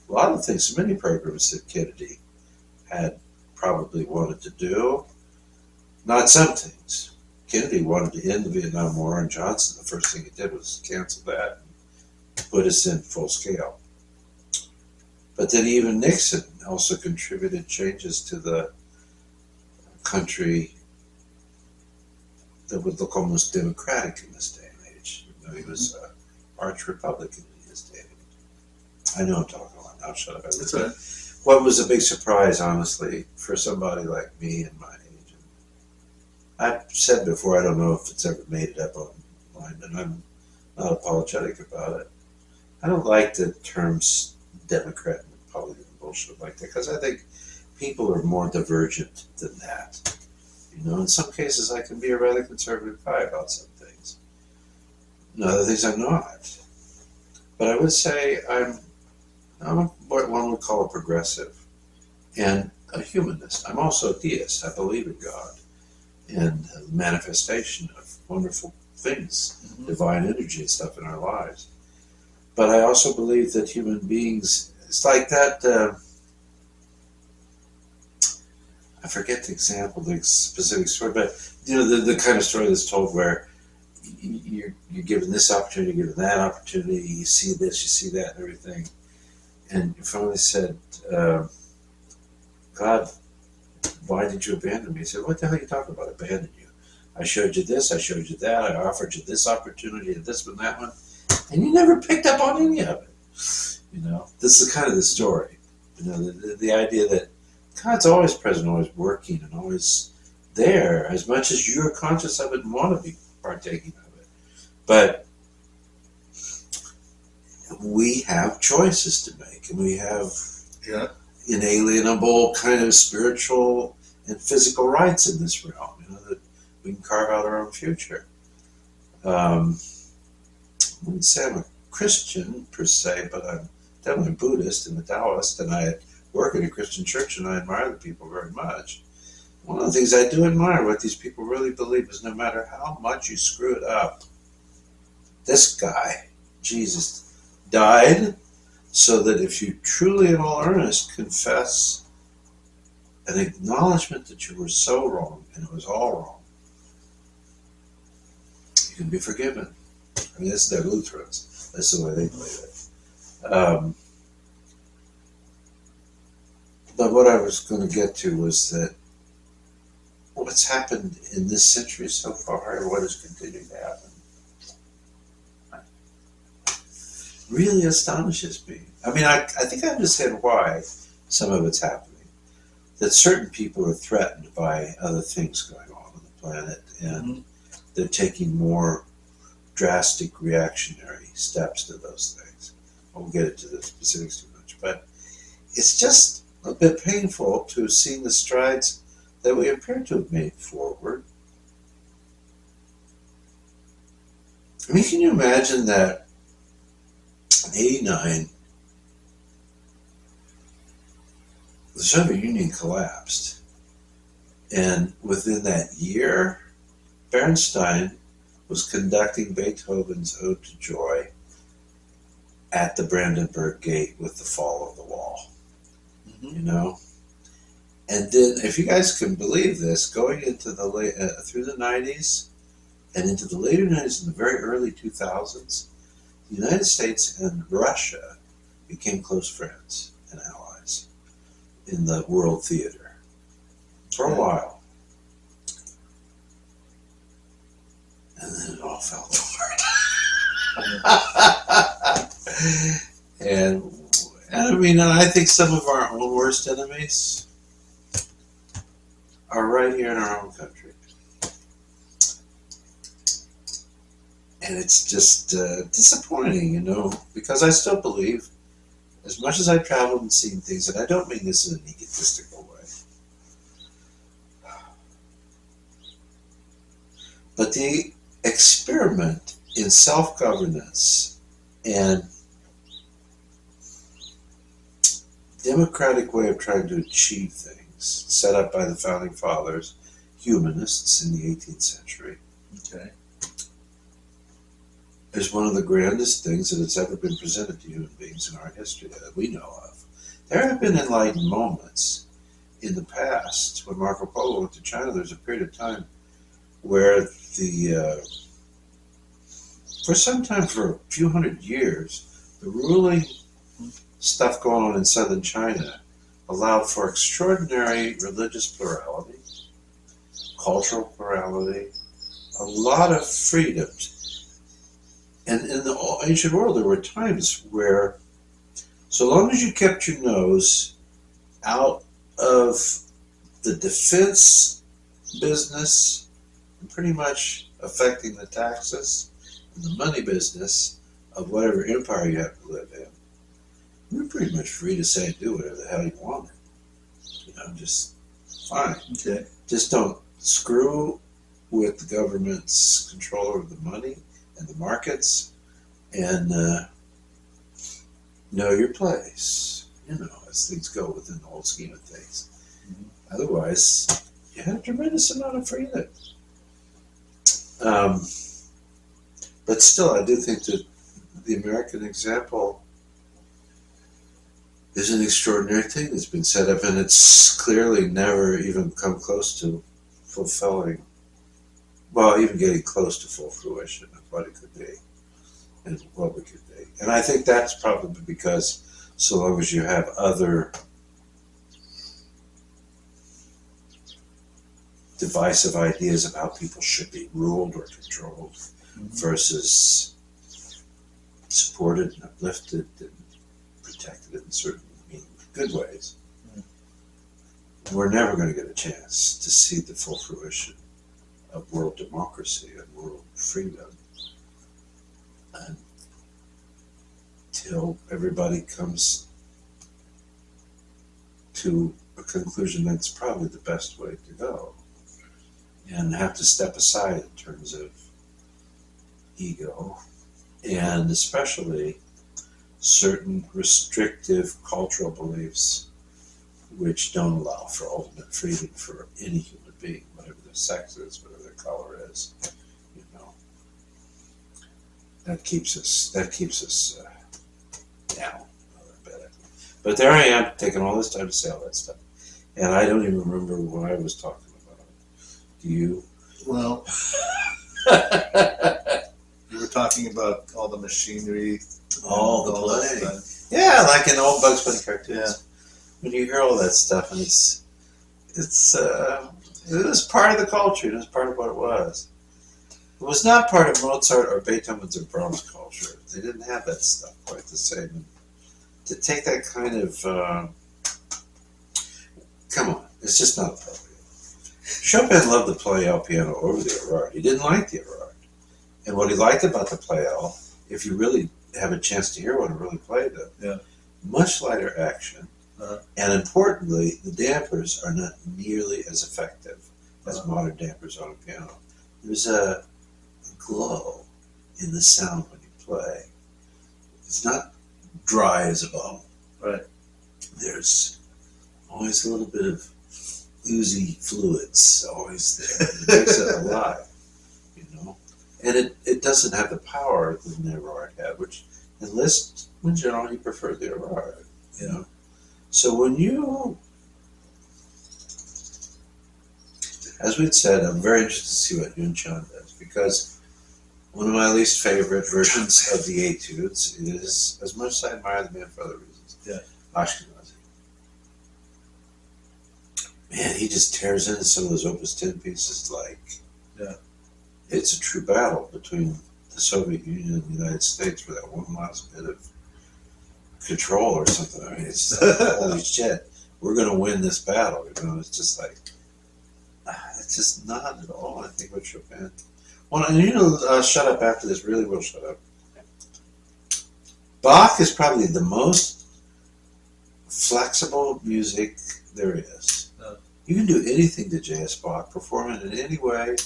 a lot of things, so many programs that Kennedy had probably wanted to do. Not some things. Kennedy wanted to end the Vietnam War, and Johnson, the first thing he did was cancel that and put us in full scale. But then even Nixon also contributed changes to the country that would look almost democratic in this day and age. He was an arch Republican in his day and age. I know I'm talking a lot now, shut up. That's right. What was a big surprise, honestly, for somebody like me and my age, and I've said before, I don't know if it's ever made it up online, but I'm not apologetic about it. I don't like the terms Democrat and Republican bullshit like that, because I think people are more divergent than that. In some cases I can be a rather conservative guy about some things. In other things I'm not. But I would say I'm what one would call a progressive and a humanist. I'm also a theist. I believe in God. and the manifestation of wonderful things, divine energy and stuff in our lives. But I also believe that human beings, it's like that, I forget the example, the specific story, but the kind of story that's told where you're given this opportunity, you're given that opportunity, you see this, you see that, and everything. And you finally said, God, why did you abandon me? He said, what the hell are you talking about, abandon you? I showed you this, I showed you that, I offered you this opportunity and this one, that one, and you never picked up on any of it. This is kind of the story. The idea that God's always present, always working, and always there, as much as you're conscious of it and want to be partaking of it. But we have choices to make, and we have inalienable kind of spiritual and physical rights in this realm, that we can carve out our own future. I wouldn't say I'm a Christian per se, but I'm definitely a Buddhist and a Taoist, and I work in a Christian church, and I admire the people very much. One of the things I do admire, what these people really believe, is no matter how much you screw it up, this guy, Jesus, died so that if you truly in all earnest confess an acknowledgement that you were so wrong and it was all wrong, you can be forgiven. I mean, they're Lutherans. That's the way they believe it. But what I was going to get to was that what's happened in this century so far, and what is continuing to happen, really astonishes me. I mean, I think I understand why some of it's happening. That certain people are threatened by other things going on the planet, and they're taking more drastic reactionary steps to those things. I won't get into the specifics too much, but it's just a bit painful to have seen the strides that we appear to have made forward. I mean, can you imagine that in '89, the Soviet Union collapsed, and within that year, Bernstein was conducting Beethoven's Ode to Joy at the Brandenburg Gate with the fall of the wall. And then, if you guys can believe this, going into the through the 90s and into the later 90s and the very early 2000s, the United States and Russia became close friends and allies in the world theater for a while. And then it all fell apart. And I mean, I think some of our own worst enemies are right here in our own country. And it's just disappointing, because I still believe, as much as I've traveled and seen things, and I don't mean this in an egotistical way, but the experiment in self-governance and democratic way of trying to achieve things set up by the founding fathers, humanists in the 18th century, is one of the grandest things that has ever been presented to human beings in our history that we know of. There have been enlightened moments in the past. When Marco Polo went to China, there was a period of time where for some time, for a few hundred years, the ruling stuff going on in southern China allowed for extraordinary religious plurality, cultural plurality, a lot of freedoms. And in the ancient world, there were times where, so long as you kept your nose out of the defense business and pretty much affecting the taxes and the money business of whatever empire you have to live in, you're pretty much free to say and do whatever the hell you wanted. Just fine. Okay. Just don't screw with the government's control over the money and the markets, and know your place, as things go within the whole scheme of things. Otherwise, you had a tremendous amount of freedom. Um, but still, I do think that the American example is an extraordinary thing that's been set up, and it's clearly never even come close to fulfilling, well, even getting close to full fruition of what it could be and what we could be. And I think that's probably because so long as you have other divisive ideas of how people should be ruled or controlled versus supported and uplifted and protected in certain good ways, we're never going to get a chance to see the full fruition of world democracy and world freedom until everybody comes to a conclusion that's probably the best way to go, and have to step aside in terms of ego and especially certain restrictive cultural beliefs which don't allow for ultimate freedom for any human being, whatever their sex is, whatever their color is, you know. That keeps us down a little bit. But there I am, taking all this time to say all that stuff, and I don't even remember what I was talking about. Do you? Well, you were talking about all the machinery. Oh, the play. Yeah, like in old Bugs Bunny cartoons. Yeah. When you hear all that stuff, and it was part of the culture. It was part of what it was. It was not part of Mozart or Beethoven's or Brahms' culture. They didn't have that stuff quite the same. And to take that kind of, come on, it's just not appropriate. Chopin loved to play El Piano over the Erard. He didn't like the Erard. And what he liked about the Pleyel, if you really have a chance to hear what it really played, much lighter action. And importantly, the dampers are not nearly as effective as modern dampers on a piano. There's a glow in the sound when you play. It's not dry as a bone. Right. There's always a little bit of oozy fluids always there. It makes it alive, you know. And it doesn't have the power that the Erard had, which in Liszt, in general, he preferred the Erard, you know. So when you, as we'd said, I'm very interested to see what Yun Chan does, because one of my least favorite versions of the Etudes is, as much as I admire the man for other reasons, Ashkenazi. Man, he just tears into some of those Opus 10 pieces like it's a true battle between the Soviet Union and the United States for that one last bit of control or something. I mean, it's like, holy shit, we're going to win this battle. You know, it's just like, it's just not at all, I think, with Chopin. Well, and you know, shut up after this, really will shut up. Bach is probably the most flexible music there is. You can do anything to J.S. Bach, perform it in any way.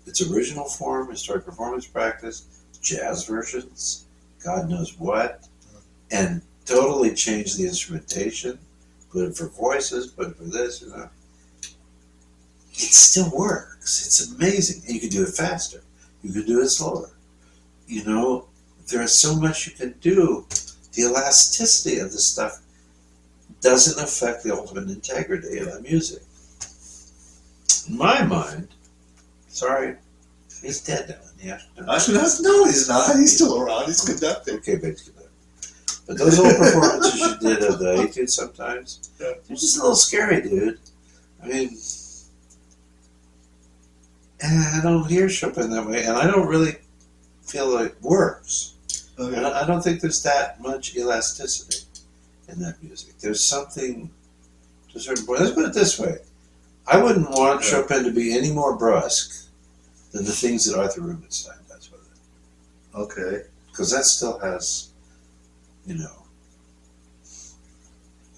Its original form, historic performance practice, jazz versions, God knows what, and totally change the instrumentation, put it for voices, put it for this, you know. It still works. It's amazing. And you can do it faster. You can do it slower. You know, there's so much you can do. The elasticity of this stuff doesn't affect the ultimate integrity of the music. In my mind, sorry, he's dead now in the afternoon. No, he's not. He's still around. He's conducting. Okay, baby's conducting. But those old performances you did of the Etude sometimes, they're just a little scary, dude. I mean, I don't hear Chopin that way, and I don't really feel like it works. Okay. And I don't think there's that much elasticity in that music. There's something to a certain point. Let's put it this way. I wouldn't want Chopin to be any more brusque than the things that Arthur Rubinstein does with it. Okay. Because that still has, you know,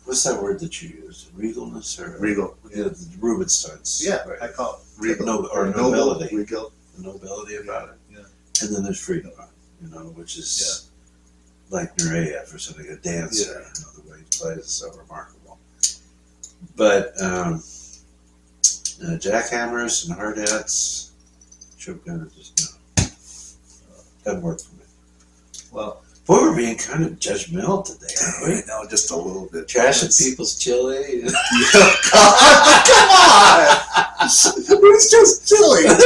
what's that word that you used? Regalness or Regal. Yeah, the Rubinstein's. Yeah, right. I call it regal. Or nobility. Regal. The nobility about it. Yeah. And then there's freedom, you know, which is like Nureyev or something, a dancer. Yeah. You know, the way he plays is so remarkable. But Jackhammers and hard hats. Chopin just no. Doesn't work for me. Well, Boy, we're being kind of judgmental today, aren't we? no, just a little bit. Trashing people's chili. Come on! It's just silly. You know, like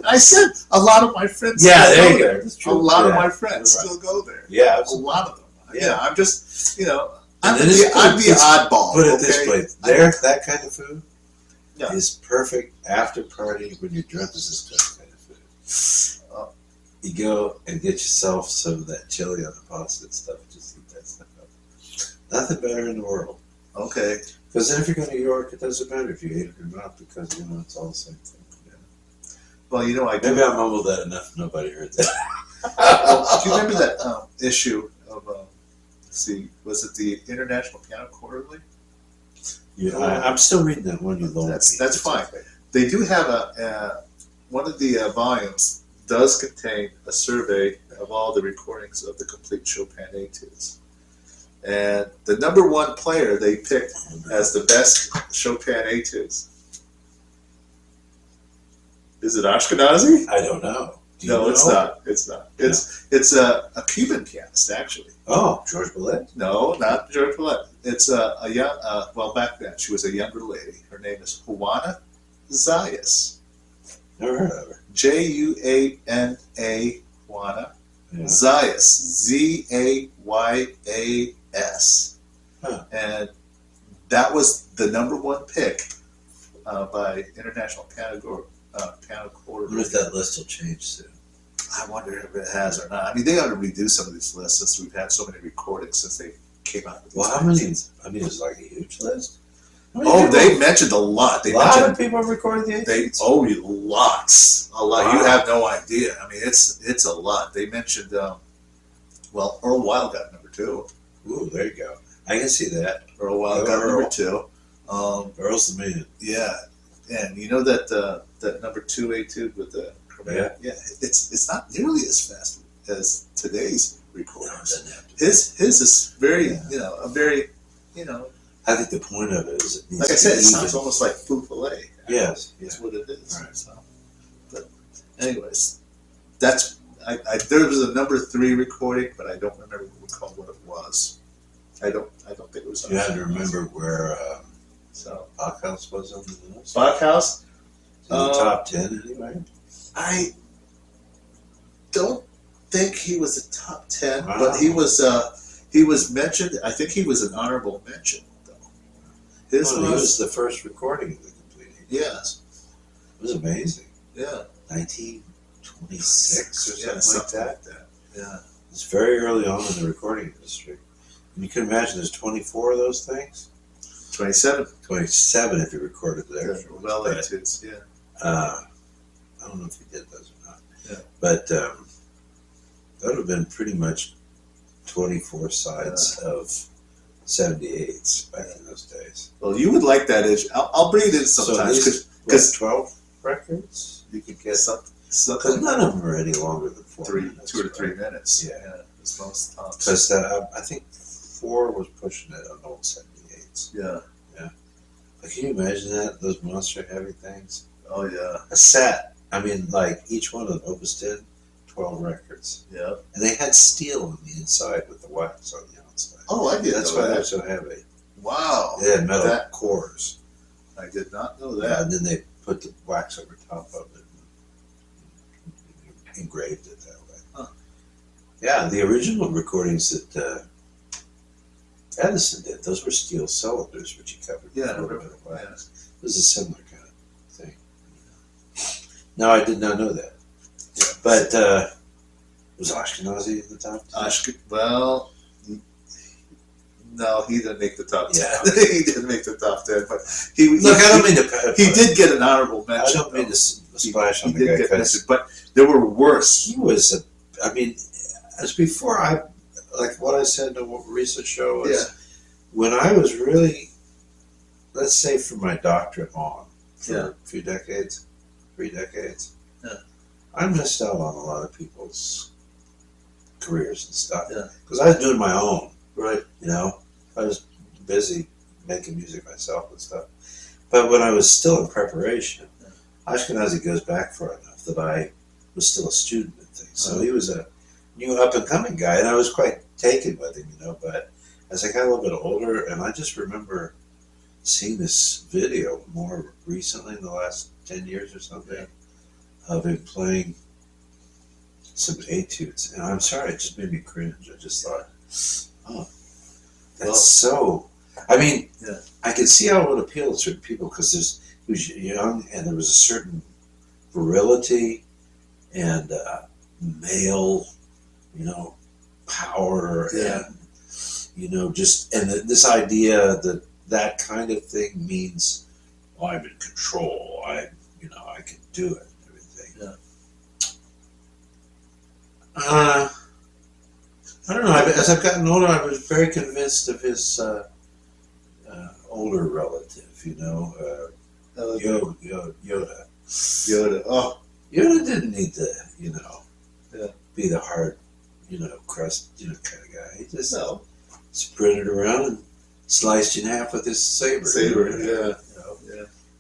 I said, a lot of my friends. Yeah, still there go you go. there. That's true. A lot of Yeah, my friends you're right. still go there. Yeah, A absolutely. lot of them. Yeah. Yeah, I'm just, you know, And I'm then the oddball. Put it okay? this way: there, that kind of food Yeah. is perfect after party when you're drunk as this kind of food. You go and get yourself some of that chili on the pasta and stuff. Just eat that stuff up. Nothing better in the world. Okay. Because then if you're going to New York, it doesn't matter if you ate it or not because, it's all the same thing. Yeah. Well, you know, I do. Maybe I mumbled that enough. Nobody heard that. Well, do you remember that issue of, let's see, was it the International Piano Quarterly? Yeah, I'm still reading that one you loaned me. That's fine. They do have one of the volumes does contain a survey of all the recordings of the complete Chopin etudes. And the number one player they picked as the best Chopin etudes. Is it Ashkenazi? I don't know. Do you No, know? it's not. It's not. It's a Cuban pianist, actually. Oh, George Ballet? No, not George Millette. It's a young, well, back then she was a younger lady. Her name is Juana Zayas. Never heard of her. Juana Juana Yeah. Zayas, Zayas. Huh. And that was the number one pick by International Piano I Quarterly. wonder if that list will change soon. I wonder if it has or not. I mean, they ought to redo some of these lists since we've had so many recordings since they came out with these Well, how many? magazines. I mean, it's like a huge list. How many Oh, people- they mentioned a lot. They a lot mentioned of people have recorded the They 80s. lots, a lot. Wow. You have no idea. I mean, it's a lot. They mentioned, well, Earl Wild got number 2. Ooh, there you go. I can see that. Earl Wild got Earl. number 2. Earl's the man. Yeah, and you know that that number 2 etude with the chromatic. Yeah, it's not nearly as fast as today's No, it recordings. doesn't have to be. His is very, Yeah. a very, I think the point of it is it needs like I to said, be it sounds even. almost like Fufale. Yes. That's Yeah. what it is. Right. So, but anyways, that's there was a number 3 recording, but I don't remember what it was. I don't think it was. You had to remember where So Bachhaus was on the list. Bachhaus, In the top 10 anyway. I don't think he was a top 10, Wow. but he was mentioned. I think he was an honorable mention though. His Well, he was was the first recording of the complete 80s. yeah, It was amazing. yeah, 1926 or yeah, something like that. that. Yeah, It's very early on in the recording industry. And you can imagine there's 24 of those things. 27. 27 if you recorded there. Yeah, well, etudes. Yeah. I don't know if he did those or not. Yeah. But that would have been pretty much 24 sides of 78s back in those days. Well, you would like that issue. I'll bring it in sometimes So because 12 records you could get. Because something none of them are any longer than 4 minutes. 2 to 3 minutes. Yeah. it's most times. Because I think 4 was pushing it on old 78s. Yeah. But can you imagine that? Those monster heavy things? Oh yeah. A set. I mean, like each one of them, Opus 10, 12 records. Yeah. And they had steel on the inside with the wax on the outside. Oh, I did. That's know why they're that. so heavy. Wow. They had metal That- cores. I did not know Yeah, that. and then they put the wax over top of it and engraved it that way. Huh. Yeah, the original recordings that Edison did, those were steel cylinders, which he covered with Yeah, a I little bit remember. of wax. It was a similar kind of thing. No, I did not know that. Yeah. But was Ashkenazi at the top? Well, no, he didn't make the top 10. Yeah. he didn't make the top 10, but he Look, I don't mean to. he did get an honorable I mention. don't mean though. to splash He on the did guy get because mentioned, but there were worse. he was I mean, as before, like what I said in a recent show was when I was really, let's say from my doctorate on, for a few decades, 3 decades, I missed out on a lot of people's careers and stuff. Yeah. Because I was doing my own, Right. I was busy making music myself and stuff. But when I was still in preparation, Ashkenazi goes back far enough that I was still a student and things. So he was a new up and coming guy, and I was quite taken with him, But as I got a little bit older, and I just remember seeing this video more recently in the last 10 years or something of him playing some etudes. And I'm sorry, it just made me cringe. I just thought, oh, that's so. I mean, I can see how it would appeal to certain people because he was young and there was a certain virility and male, power and just this idea that kind of thing means I'm in control. I can do it and everything. I don't know. As I've gotten older, I was very convinced of his older relative. Yoda. Yoda. Oh, Yoda didn't need to, be the hard, crust, kind of guy. He just sprinted around and sliced you in half with his saber.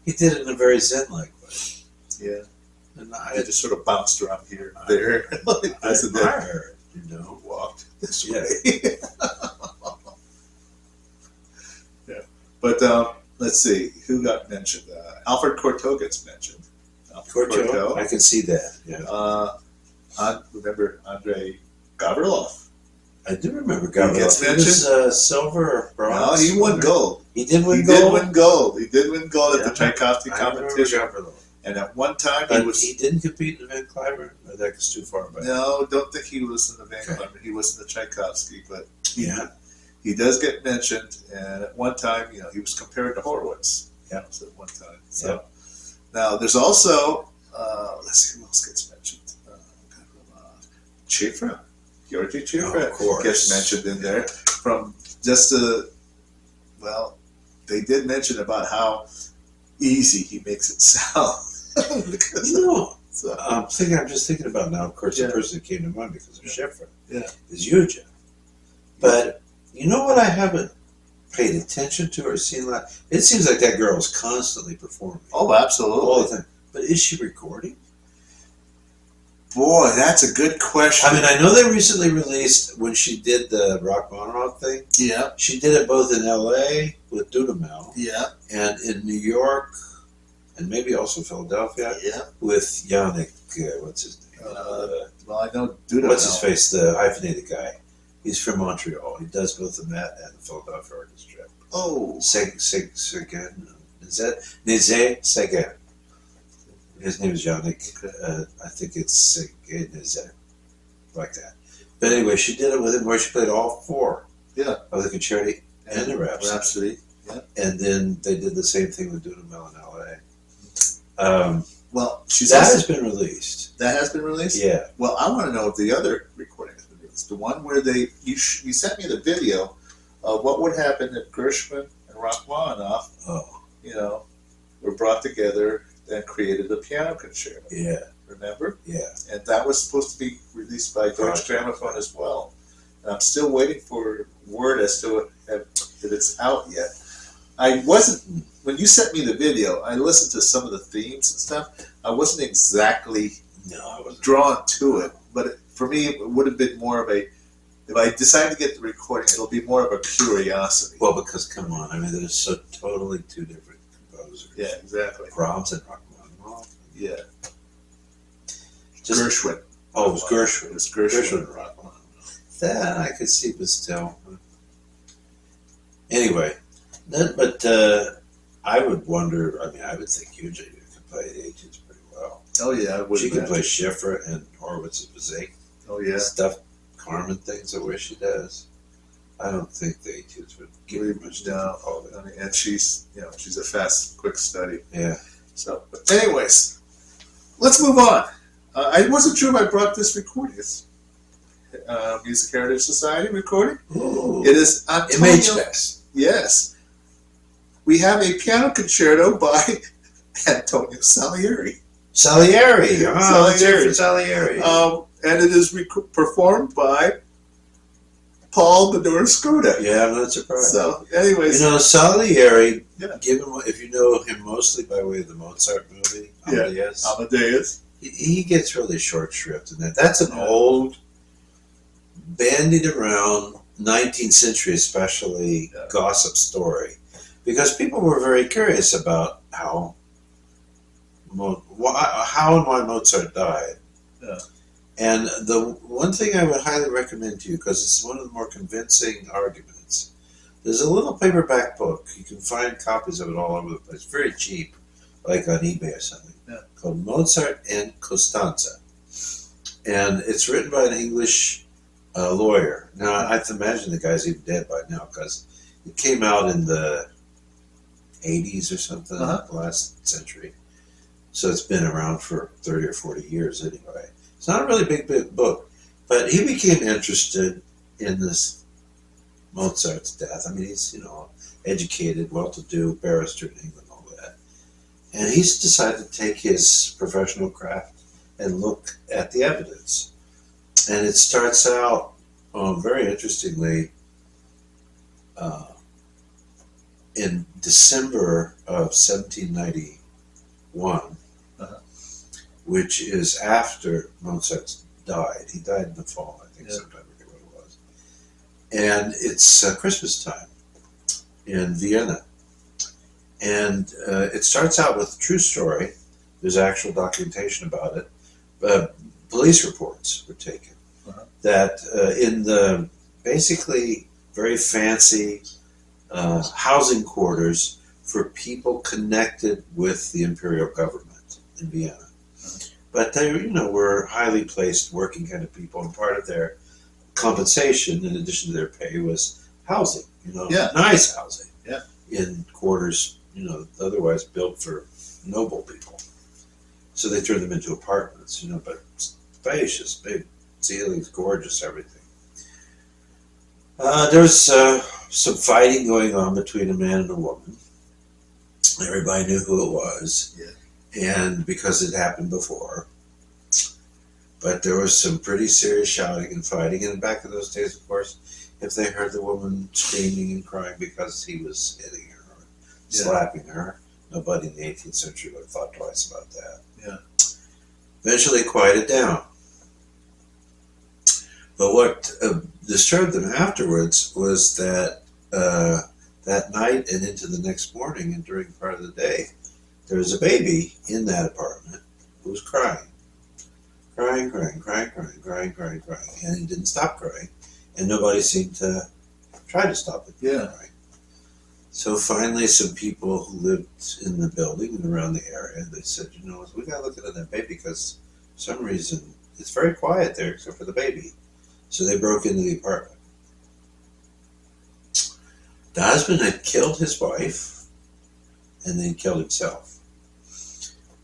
He did it in a very zen-like way. Yeah. And I just sort of bounced around here and there. I admire it, Walked this way. But let's see, who got mentioned? Alfred Cortot gets mentioned. Cortot, I can see that. Yeah. Remember Andrei Gavrilov? I do remember Gavrilov. He gets mentioned. He was silver or bronze. No, he won gold. He did win gold. He did win gold at the Tchaikovsky competition. And at one time he didn't compete in the Van Cliburn. Or that was too far back. No, don't think he was in the Van Cliburn. He was in the Tchaikovsky, but he does get mentioned. And at one time, he was compared to Horowitz. Yeah, at one time. So now there's also let's see who else gets mentioned. Chifra, Georgy Chifra gets mentioned in there from just they did mention about how easy he makes it sound. I'm just thinking about now. Of course, the person that came to mind because of Schiffer is Yuja. But you know what I haven't paid attention to or seen? It seems like that girl is constantly performing. Oh, absolutely. All the time. But is she recording? Boy, that's a good question. I mean, I know they recently released, when she did the Rachmaninoff thing, she did it both in L.A. with Dudamel and in New York, and maybe also Philadelphia, with Yannick, what's his name? Well, I know Dudamel. What's his face, the hyphenated guy. He's from Montreal. He does both the Met and the Philadelphia Orchestra. Oh. Seguin. Is that Nizet Seguin? His name is Yannick. I think it's Seguin, like that. But anyway, she did it with him where she played all four of the concerti and the Rhapsody. And then they did the same thing with Dudamel in L.A. Well, that has been released. That has been released? Yeah. Well, I want to know if the other recording has been released. The one where you sent me the video of what would happen if Gershwin and Rachmaninoff, were brought together and created a piano concerto. Yeah. Remember? Yeah. And that was supposed to be released by Deutsche Grammophon as well. And I'm still waiting for word as to if it's out yet. When you sent me the video, I listened to some of the themes and stuff. I wasn't exactly drawn to it. But for me, it would have been more of if I decide to get the recording, it'll be more of a curiosity. Well, because, come on, I mean, they're so totally two different composers. Yeah, exactly. Brahms and Rachmaninoff. Yeah. Gershwin. Oh, it was Gershwin. It was Gershwin and Rachmaninoff. That I could see, but still. Anyway, but I would wonder, I would think Yuja could play the etudes pretty well. Oh, yeah. She could play Schiffer and Horowitz's Bazak. Oh, yeah. Stuff, Carmen things the way she does. I don't think the etudes would give her much difficulty. And she's a fast, quick study. Yeah. So, but anyways, let's move on. I wasn't sure if I brought this recording. It's Music Heritage Society recording. Ooh. It is Antonio. MHS. Yes. We have a piano concerto by Antonio Salieri. Salieri. Salieri. Salieri. And it is performed by Paul Bedore Skoda. Yeah, I'm not surprised. So, anyways, Salieri, Yeah. given if you know him mostly by way of the Mozart movie, Amadeus, Amadeus. he gets really short shrift in that. That's an Yeah. old, bandied around 19th century, especially gossip story, because people were very curious about how and why Mozart died. Yeah. And the one thing I would highly recommend to you, because it's one of the more convincing arguments, there's a little paperback book. You can find copies of it all over the place. Very cheap, like on eBay or something, called Mozart and Costanza. And it's written by an English lawyer. Now, I imagine the guy's even dead by now, because it came out in the 80s or something, last century. So it's been around for 30 or 40 years anyway. It's not a really big book, but he became interested in this Mozart's death. I mean, he's, educated, well-to-do barrister in England, all that. And he's decided to take his professional craft and look at the evidence. And it starts out, very interestingly, in December of 1791, which is after Mozart died. He died in the fall, I think, sometime, I forget what it was. And it's Christmas time in Vienna. And it starts out with a true story. There's actual documentation about it. Police reports were taken that in the basically very fancy housing quarters for people connected with the imperial government in Vienna. But they, were highly placed working kind of people, and part of their compensation, in addition to their pay, was housing, nice housing in quarters, otherwise built for noble people. So they turned them into apartments, but spacious, big ceilings, gorgeous, everything. There's some fighting going on between a man and a woman. Everybody knew who it was. And because it happened before. But there was some pretty serious shouting and fighting. And back in those days, of course, if they heard the woman screaming and crying because he was hitting her or slapping her, nobody in the 18th century would have thought twice about that. Eventually quieted down. But what disturbed them afterwards was that that night and into the next morning and during part of the day, there was a baby in that apartment who was crying. And he didn't stop crying. And nobody seemed to try to stop it from crying. So finally some people who lived in the building and around the area, they said, we got to look at that baby because for some reason it's very quiet there except for the baby. So they broke into the apartment. The husband had killed his wife and then killed himself.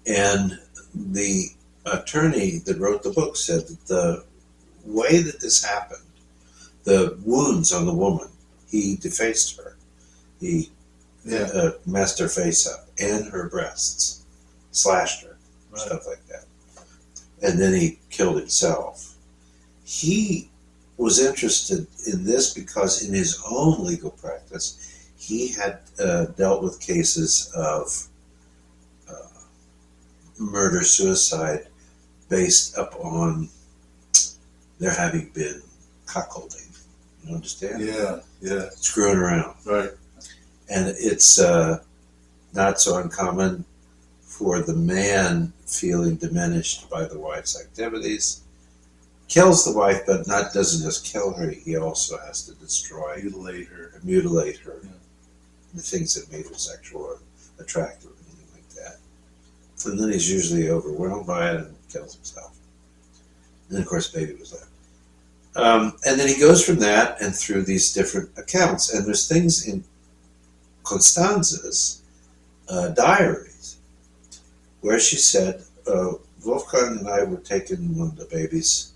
And the attorney that wrote the book said that the way that this happened, the wounds on the woman, he defaced her. He messed her face up and her breasts, slashed her, stuff like that. And then he killed himself. He was interested in this because in his own legal practice, he had dealt with cases of murder-suicide based upon there having been cuckolding. You understand? Yeah. Screwing around. Right. And it's not so uncommon for the man feeling diminished by the wife's activities. Kills the wife, but doesn't just kill her, he also has to destroy, mutilate her. The things that made her sexual or attractive or anything like that. And then he's usually overwhelmed by it and kills himself. And then, of course, baby was there. And then he goes from that and through these different accounts. And there's things in Constanza's diaries where she said, Wolfgang and I were taking one of the babies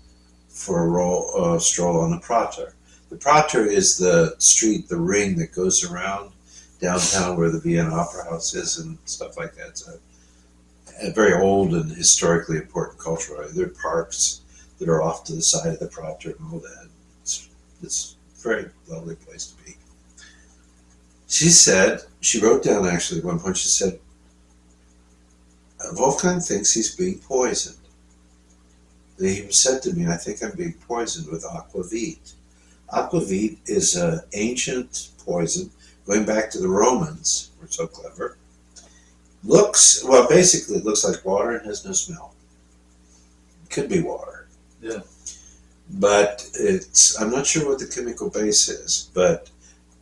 for a stroll on the Prater. The Prater is the street, the ring that goes around downtown where the Vienna Opera House is and stuff like that. It's a very old and historically important cultural area. There are parks that are off to the side of the Prater and all that. It's very lovely place to be. She said, she wrote down actually at one point, she said, Wolfgang thinks he's being poisoned. He said to me, I think I'm being poisoned with aquavit. Aquavit is an ancient poison going back to the Romans. We're so clever. Basically it looks like water and has no smell. It could be water. Yeah. But I'm not sure what the chemical base is, but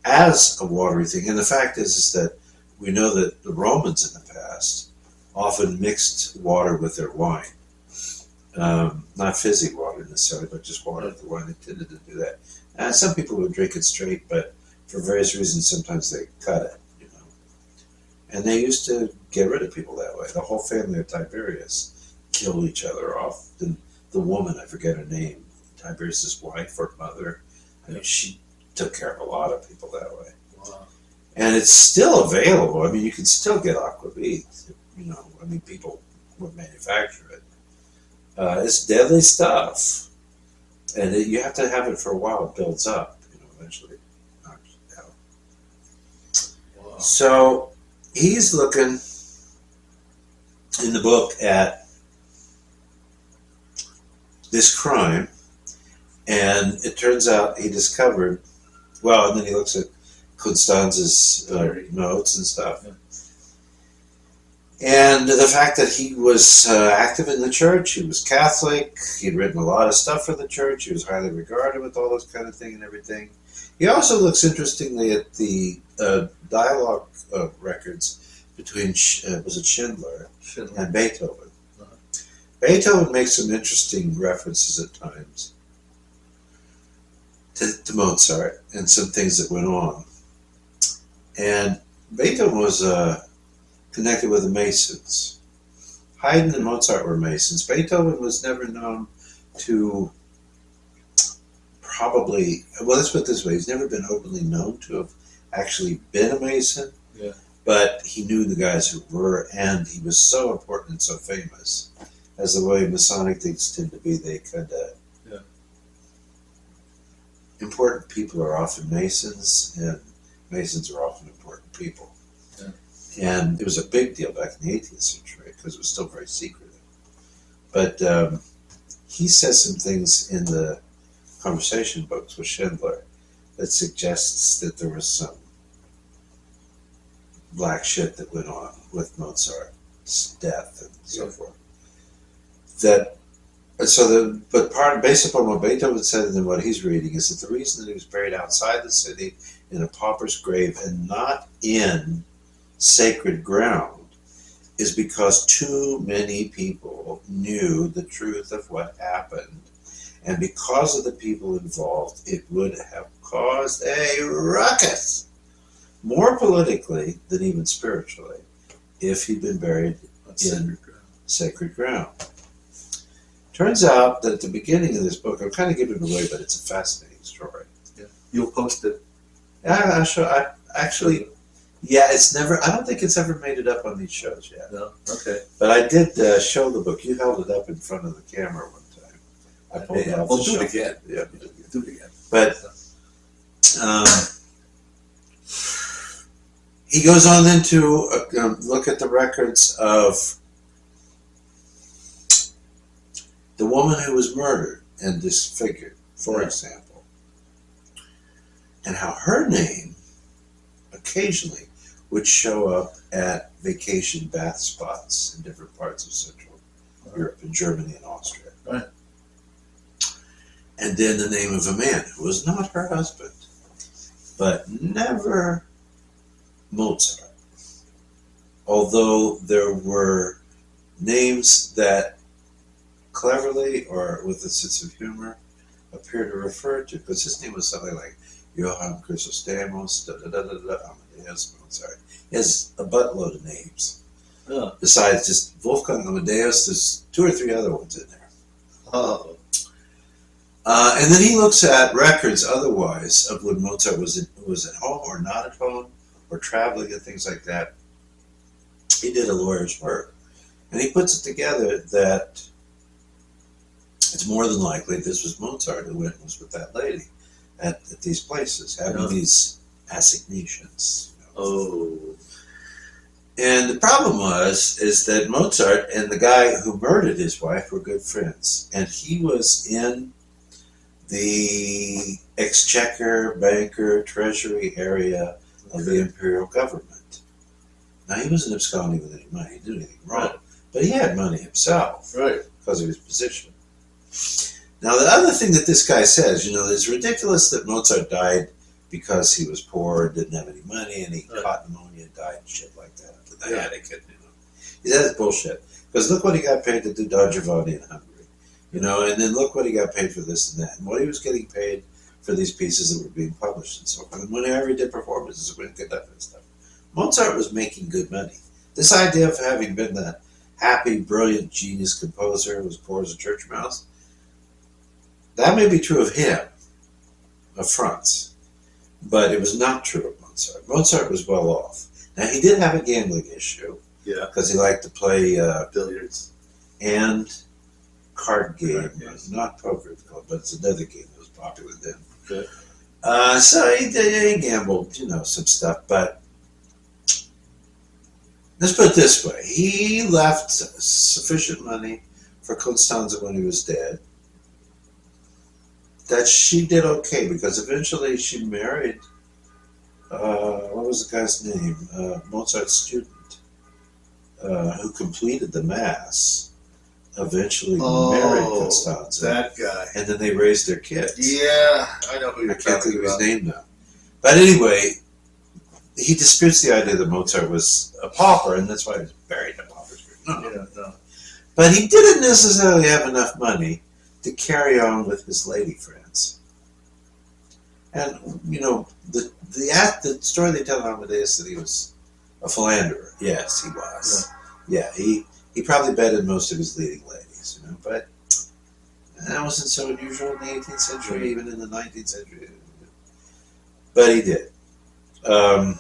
as a watery thing, and the fact is that we know that the Romans in the past often mixed water with their wine. Not fizzy water necessarily, but just water with the wine. They tended to do that. And some people would drink it straight, but for various reasons, sometimes they cut it, And they used to get rid of people that way. The whole family of Tiberius killed each other off. The woman, I forget her name, Tiberius's wife or mother, she took care of a lot of people that way. Wow. And it's still available. I mean, you can still get aquavit. People would manufacture it. It's deadly stuff, and you have to have it for a while. It builds up, eventually knocks it out. Wow. So he's looking in the book at this crime, and it turns out he discovered. Well, and then he looks at Constanze's notes and stuff. Yeah. And the fact that he was active in the church, he was Catholic, he'd written a lot of stuff for the church, he was highly regarded with all this kind of thing and everything. He also looks interestingly at the dialogue records between, was it Schindler and Beethoven. Uh-huh. Beethoven makes some interesting references at times to Mozart and some things that went on. And Beethoven was connected with the Masons. Haydn and Mozart were Masons. Beethoven was never known to let's put it this way, he's never been openly known to have actually been a Mason, but he knew the guys who were, and he was so important and so famous. As the way Masonic things tend to be, they kind of... Important people are often Masons, and Masons are often important people. And it was a big deal back in the 18th century because it was still very secretive. But he says some things in the conversation books with Schindler that suggests that there was some black shit that went on with Mozart's death and so forth. Based upon what Beethoven said and then what he's reading, is that the reason that he was buried outside the city in a pauper's grave and not in sacred ground is because too many people knew the truth of what happened, and because of the people involved, it would have caused a ruckus, more politically than even spiritually, if he'd been buried in sacred ground. Turns out that at the beginning of this book, I'm kind of giving it away, but it's a fascinating story. Yeah. You'll post it. It's never. I don't think it's ever made it up on these shows yet. No. Okay. But I did show the book. You held it up in front of the camera one time. I pulled it off. We'll do it again. Yeah. Do it again. But he goes on then to look at the records of the woman who was murdered and disfigured, for example, and how her name occasionally would show up at vacation bath spots in different parts of Central Europe, in Germany and Austria. Right. And then the name of a man who was not her husband, but never Mozart. Although there were names that cleverly or with a sense of humor appear to refer to, because his name was something like Johann Chrysostamos, Amadeus Mozart. He has a buttload of names. Yeah. Besides just Wolfgang Amadeus, there's 2 or 3 other ones in there. Oh. And then he looks at records otherwise of when Mozart was at home or not at home or traveling and things like that. He did a lawyer's work. And he puts it together that it's more than likely this was Mozart who went and was with that lady. at these places, having these assignations. Oh. And the problem is that Mozart and the guy who murdered his wife were good friends. And he was in the exchequer, banker, treasury area of the imperial government. Now, he wasn't absconding with any money. He didn't do anything wrong. Right. But he had money himself. Right. Because of his position. Now, the other thing that this guy says, it's ridiculous that Mozart died because he was poor and didn't have any money and he caught pneumonia and died and shit like that. The attic, He said it's bullshit. Because look what he got paid to do Don Giovanni in Hungary. And then look what he got paid for this and that. And what he was getting paid for these pieces that were being published and so forth. And whenever he did performances, when he did that and stuff. Mozart was making good money. This idea of having been the happy, brilliant, genius composer who was poor as a church mouse, that may be true of him, of Franz, but it was not true of Mozart. Mozart was well off. Now, he did have a gambling issue, because he liked to play billiards and card games, not poker, but it's another game that was popular then. Okay. So he gambled, some stuff, but let's put it this way. He left sufficient money for Constanza when he was dead that she did okay, because eventually she married, what was the guy's name? Mozart's student, who completed the Mass, eventually married Constanza. That guy. And then they raised their kids. Yeah, I know who you're I can't think of his about. name now. But anyway, he disputes the idea that Mozart was a pauper, and that's why he was buried in a pauper's grave. No. But he didn't necessarily have enough money to carry on with his lady friends. And, the story they tell in Amadeus that he was a philanderer. Yes, he was. Yeah, he probably betted most of his leading ladies, but that wasn't so unusual in the 18th century, even in the 19th century. But he did. The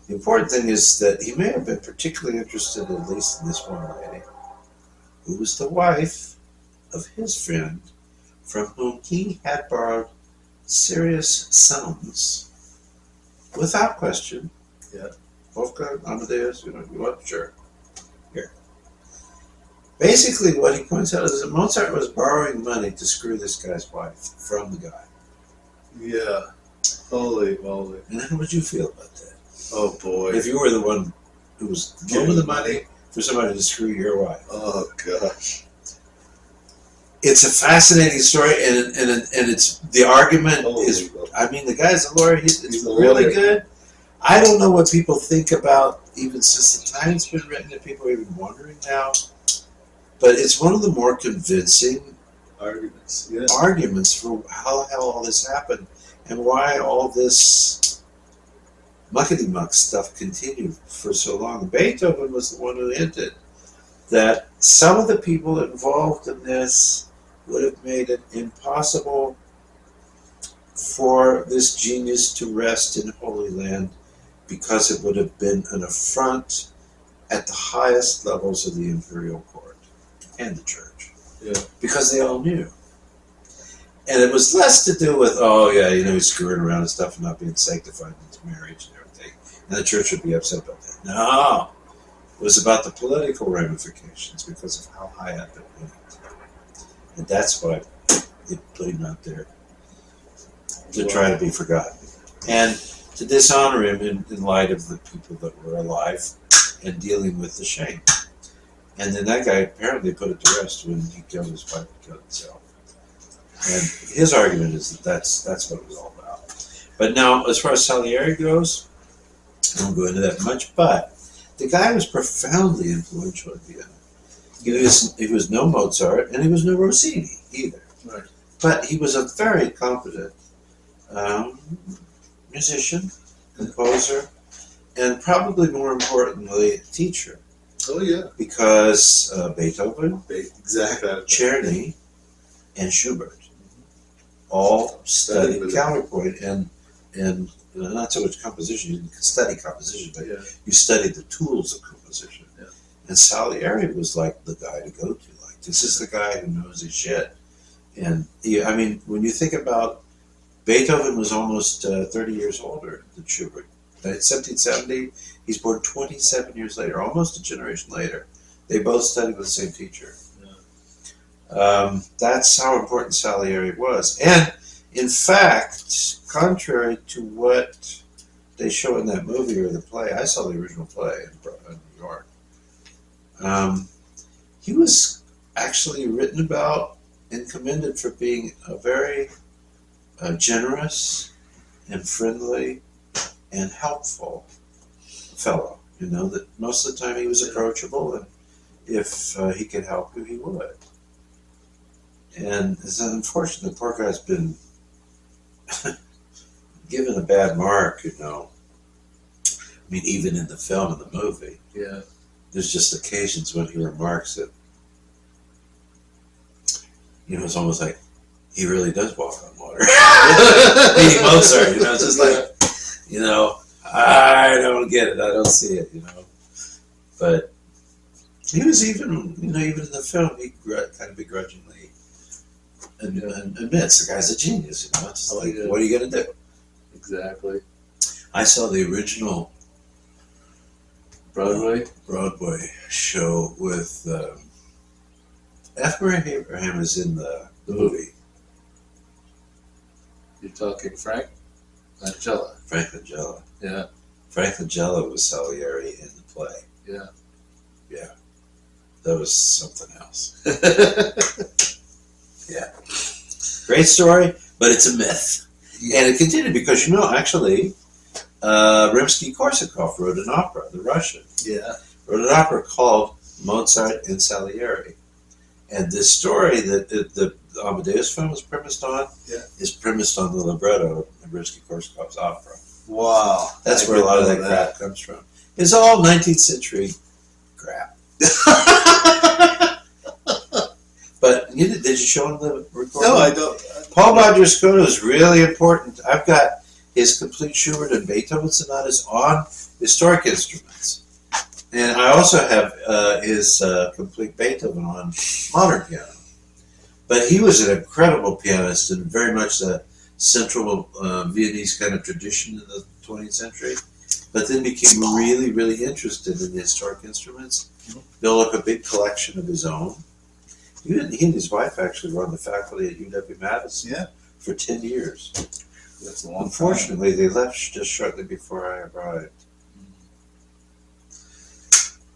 important thing is that he may have been particularly interested, at least in this one lady, who was the wife of his friend, from whom he had borrowed serious sums, without question. Yeah. Wolfgang, Amadeus, you want? Sure. Here. Basically, what he points out is that Mozart was borrowing money to screw this guy's wife from the guy. Yeah. Holy moly. And how would you feel about that? Oh, boy. If you were the one who was giving the money for somebody to screw your wife. Oh, gosh. It's a fascinating story, and it's the argument is. I mean, the guy's a lawyer. It's really good. I don't know what people think about, even since the time it's been written, and people are even wondering now. But it's one of the more convincing arguments for how the hell all this happened and why all this muckety-muck stuff continued for so long. Beethoven was the one who hinted that some of the people involved in this would have made it impossible for this genius to rest in Holy Land, because it would have been an affront at the highest levels of the imperial court and the church. Yeah. Because they all knew. And it was less to do with, he's screwing around and stuff and not being sanctified in his marriage and everything. And the church would be upset about that. No. It was about the political ramifications because of how high up it went. And that's why it put him out there to try to be forgotten. And to dishonor him in light of the people that were alive and dealing with the shame. And then that guy apparently put it to rest when he killed his wife and killed himself. And his argument is that that's what it was all about. But now, as far as Salieri goes, I won't go into that much, but the guy was profoundly influential in Vienna. He was no Mozart, and he was no Rossini either. Right. But he was a very competent musician, composer, and probably more importantly, teacher. Oh, yeah. Because Beethoven, Czerny, and Schubert all studied counterpoint and not so much composition. You didn't study composition, but you studied the tools of composition. Yeah. And Salieri was like the guy to go to. Like, this is the guy who knows his shit. And when you think about Beethoven was almost 30 years older than Schubert. In 1770, he's born 27 years later, almost a generation later. They both studied with the same teacher. That's how important Salieri was. And in fact, contrary to what they show in that movie or the play, I saw the original play in New York. He was actually written about and commended for being a very generous and friendly and helpful fellow. You know, that most of the time he was approachable, and if he could help you, he would. And it's unfortunate the poor guy's been given a bad mark, you know. I mean, even in the film and the movie. Yeah. There's just occasions when he remarks it. You know, it's almost like he really does walk on water. Meaning Mozart, you know, it's just like, you know, I don't get it, I don't see it, you know. But he was even, you know, even in the film, he kind of begrudgingly admits the guy's a genius, you know. It's just like, what are you going to do? Exactly. I saw the original Broadway show with F. Murray Abraham is in the movie. You're talking Frank Langella. Frank Langella. Yeah. Frank Langella was Salieri in the play. Yeah. Yeah. That was something else. Yeah. Great story, but it's a myth. Yeah. And it continued because, you know, actually, Rimsky-Korsakov wrote an opera, the Russian. Yeah. Wrote an opera called Mozart and Salieri. And this story that the Amadeus film is premised on is premised on the libretto of Rimsky-Korsakov's opera. Wow. That's where a lot of that crap comes from. It's all 19th century crap. But did you show him the recording? No, I don't. Paul Badrascoto is really important. I've got his complete Schubert and Beethoven sonatas on historic instruments. And I also have his complete Beethoven on modern piano. But he was an incredible pianist and very much the central Viennese kind of tradition in the 20th century. But then became really, really interested in the historic instruments. Built up a big collection of his own. He and his wife actually run the faculty at UW-Madison for 10 years. That's a long time. Unfortunately, they left just shortly before I arrived.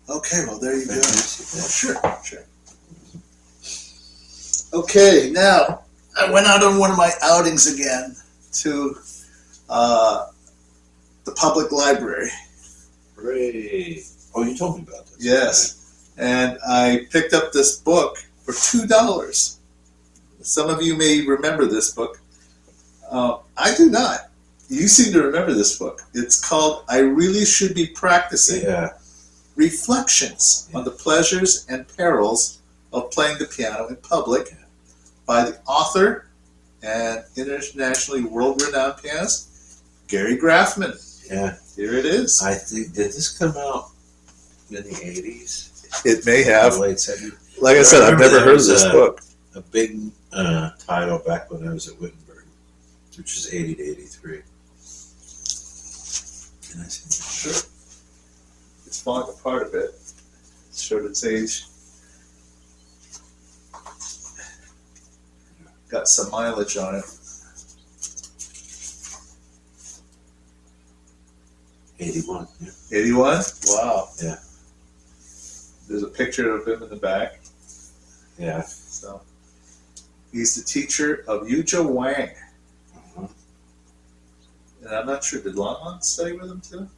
Okay, well, there you go. Oh, sure. Okay, now, I went out on one of my outings again to the public library. Great. Oh, you told me about this. Yes. And I picked up this book for $2. Some of you may remember this book. I do not. You seem to remember this book. It's called I Really Should Be Practicing. Reflections on the Pleasures and Perils of Playing the Piano in Public by the author and internationally world-renowned pianist, Gary Graffman. Yeah. Here it is. I think, did this come out in the 80s? It may have. Late 70s? Like I said, I've never heard of this book. A big title back when I was at Wittenberg, which was 80 to 83. Can I see that? Sure. It's falling apart a bit. It showed its age. Got some mileage on it. 81. Yeah. 81? Wow. Yeah. There's a picture of him in the back. Yeah. So he's the teacher of Yuja Wang. Uh-huh. And I'm not sure, did Longmont study with him too?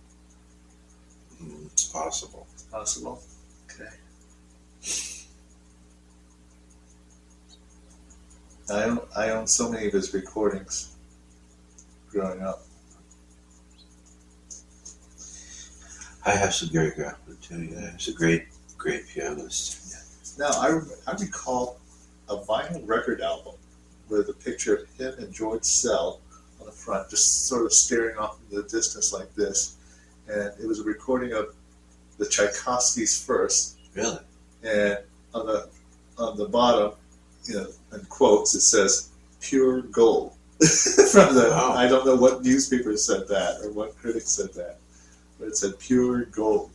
It's possible. It's possible. Okay. I own so many of his recordings growing up. I have some Gary Graffman too. Yeah, he's a great pianist. Now, I recall a vinyl record album with a picture of him and George Sell on the front, just sort of staring off into the distance like this. And it was a recording of the Tchaikovsky's First. Really? And on the bottom, in quotes, it says "pure gold." From the, Wow. I don't know what newspaper said that or what critic said that, but it said pure gold.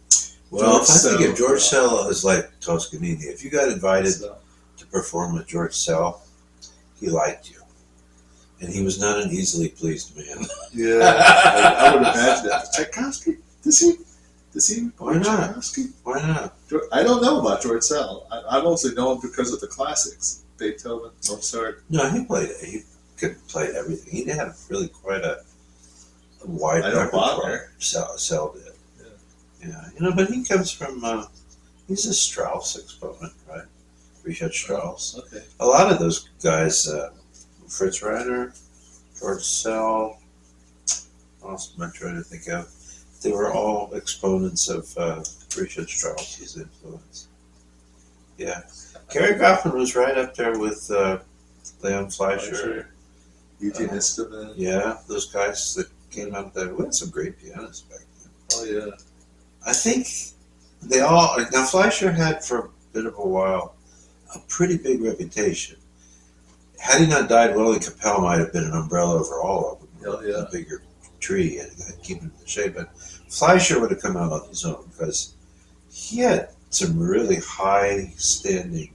Well, George I think if Sell, George Sell is like Toscanini, if you got invited So, to perform with George Sell, he liked you. And he was not an easily pleased man. yeah, I would imagine that. Tchaikovsky? Does he Why not? Tchaikovsky? Why not? I don't know about George Sell. I mostly know him because of the classics. Beethoven, Mozart. No, he could play everything. He had really quite a wide I don't repertoire. bother. Sell did. Yeah, but he comes from, he's a Strauss exponent, right? Richard Strauss. Okay. A lot of those guys, Fritz Reiner, George Sell, what else am I trying to think of? They were all exponents of Richard Strauss's influence. Yeah. Gary Goffman was right up there with Leon Fleischer. Eugene Eastman. Yeah, those guys that came out there. We had some great pianists back then. Oh, yeah. I think they all. Now, Fleischer had for a bit of a while a pretty big reputation. Had he not died, Willie Capel might have been an umbrella over all of them. Oh, yeah. A bigger tree and keep him in the shade. But Fleischer would have come out on his own because he had some really high standing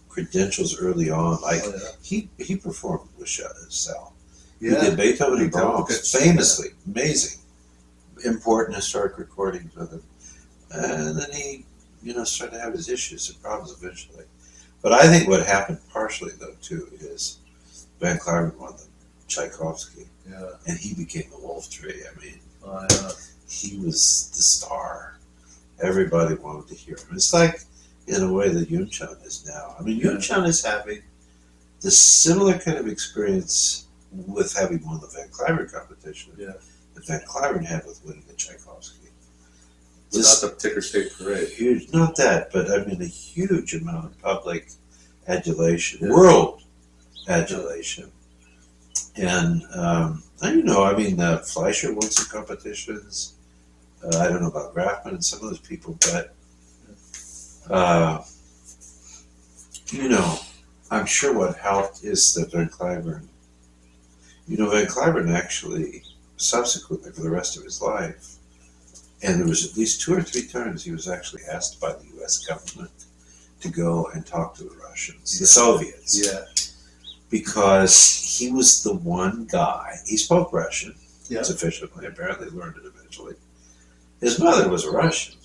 credentials early on. Like he performed with Sal. Yeah. He did Beethoven and Beethoven, Brahms famously, amazing, important historic recordings with him. And then he, started to have his issues and problems eventually. But I think what happened partially, though, too, is Van Cliburn won the Tchaikovsky. Yeah. And he became the Wolf Tree. I mean, he was the star. Everybody wanted to hear him. It's like, in a way, that Yun Chan is now. I mean, Yun Chan is having the similar kind of experience with having won the Van Cliburn competition that Van Cliburn had with winning the Tchaikovsky. It's not the ticker tape parade. Huge, not that, but I mean a huge amount of public adulation, world adulation. And, Fleischer won some competitions. I don't know about Grafman and some of those people, but, I'm sure what helped is that Van Cliburn, Van Cliburn actually, subsequently for the rest of his life, and there was at least 2 or 3 times he was actually asked by the U.S. government to go and talk to the Russians, the Soviets. Yeah. Because he was the one guy, he spoke Russian sufficiently, apparently learned it eventually. His mother was a Russian.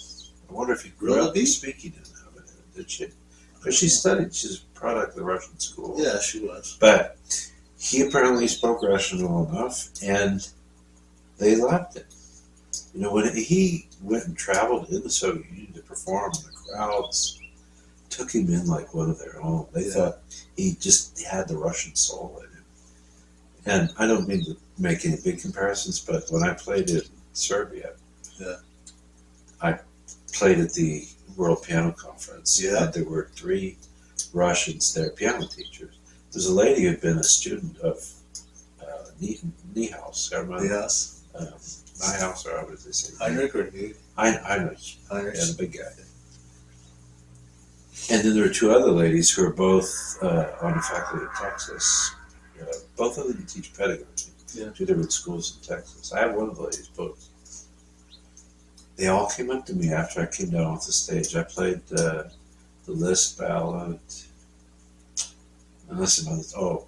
I wonder if he grew up speaking of it, did she? Because she studied, she's a product of the Russian school. Yeah, she was. But he apparently spoke Russian well enough, and they loved it. When he went and traveled in the Soviet Union to perform, the crowds took him in like one of their own. They thought he just had the Russian soul in him. And I don't mean to make any big comparisons, but when I played in Serbia, I played at the World Piano Conference, and there were 3 Russians there, piano teachers. There's a lady who had been a student of Niehaus. Niehaus, or how would they say? Heinrich or New? Heinrich. Yeah, the big guy. And then there were 2 other ladies who are both on the faculty of Texas. Both of them teach pedagogy. 2 different schools in Texas. I have one of the ladies both. They all came up to me after I came down off the stage. I played the Liszt ballad. And listen, the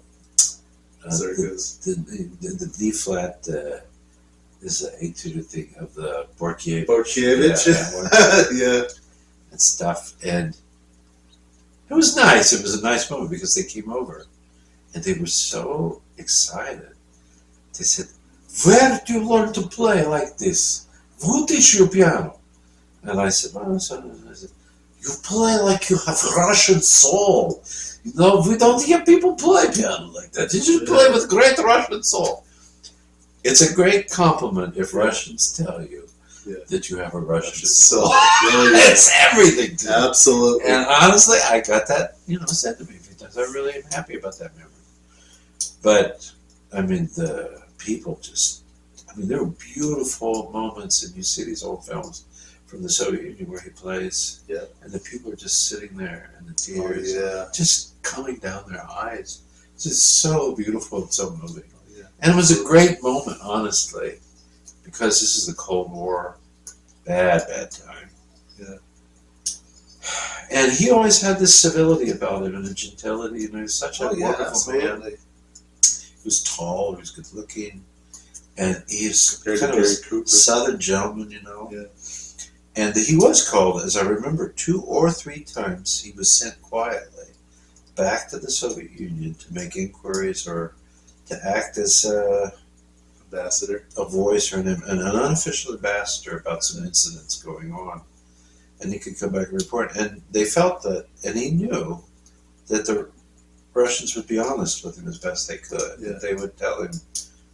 D flat is an etude thing of the Borkiewicz. Yeah. And stuff. And it was nice. It was a nice moment because they came over and they were so excited. They said, "Where do you learn to play like this? Who teach you piano?" And I said, "You play like you have Russian soul. We don't hear people play piano like that. You just play with great Russian soul." It's a great compliment if Russians tell you that you have a Russian soul. It's everything to me. Absolutely. And honestly, I got that, said to me a few times. I really am happy about that memory. But, the people there were beautiful moments, and you see these old films from the Soviet Union where he plays, and the people are just sitting there, and the tears just coming down their eyes. It's just so beautiful and so moving. And it was a great moment, honestly, because this is the Cold War. Bad time. Yeah. And he always had this civility about him and a gentility, and he was such a wonderful man. He was tall, he was good looking, and he's kind of a Southern gentleman, you know. Yeah. And he was called, as I remember, 2 or 3 times he was sent quietly back to the Soviet Union to make inquiries or to act as ambassador, a voice or an unofficial ambassador about some incidents going on. And he could come back and report. And they felt that, and he knew that the Russians would be honest with him as best they could. Yeah. That they would tell him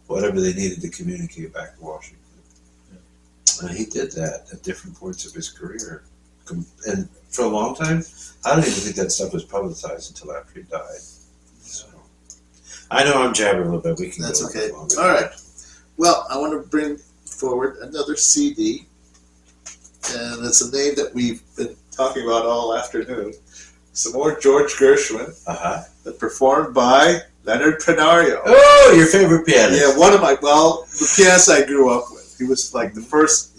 whatever they needed to communicate back to Washington. Yeah. And he did that at different points of his career. And for a long time, I don't even think that stuff was publicized until after he died. So, I know I'm jabbering a little bit. We can That's go okay. longer. All right. Well, I want to bring forward another CD. And it's a name that we've been talking about all afternoon. Some more George Gershwin, but performed by Leonard Penario. Oh, your favorite pianist? Yeah, one of the pianist I grew up with. He was like the first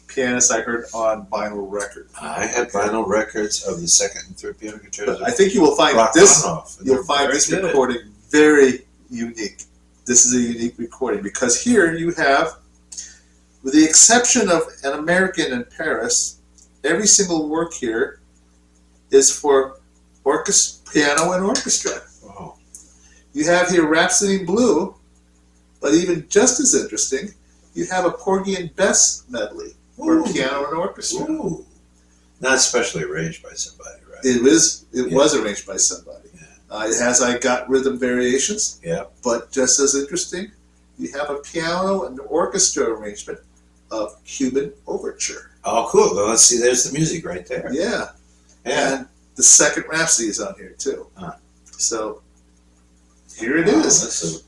pianist I heard on vinyl record. I had vinyl records of the second and third piano concertos. I think you will find this. You'll find this recording very unique. This is a unique recording because here you have, with the exception of An American in Paris, every single work here is for piano and orchestra. Wow. You have here Rhapsody in Blue, but even just as interesting, you have a Porgy and Bess medley for piano and orchestra. Ooh. Not specially arranged by somebody, right? It was arranged by somebody. Yeah. It has I Got Rhythm Variations. Yeah. But just as interesting, you have a piano and orchestra arrangement of Cuban Overture. Oh, cool. Well, let's see. There's the music right there. Yeah. Yeah. And the second Rhapsody is on here, too. So, here it is.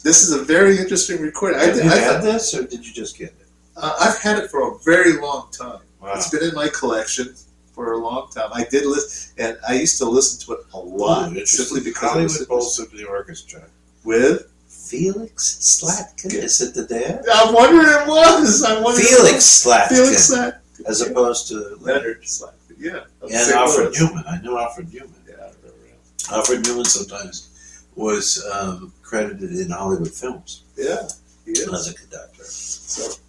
This is a very interesting recording. Have you had this, or did you just get it? I've had it for a very long time. Wow. It's been in my collection for a long time. I did listen, and I used to listen to it a lot, simply because Hollywood Bowl Symphony Orchestra with Felix Slatkin. Is it the dad? I'm wondering it was. Felix Slatkin. Felix Slatkin, as opposed to Leonard Slatkin. Yeah. And Alfred Newman. I knew Alfred Newman. Yeah, I remember him. Alfred Newman sometimes was credited in Hollywood films. Yeah, he is. As a conductor. So,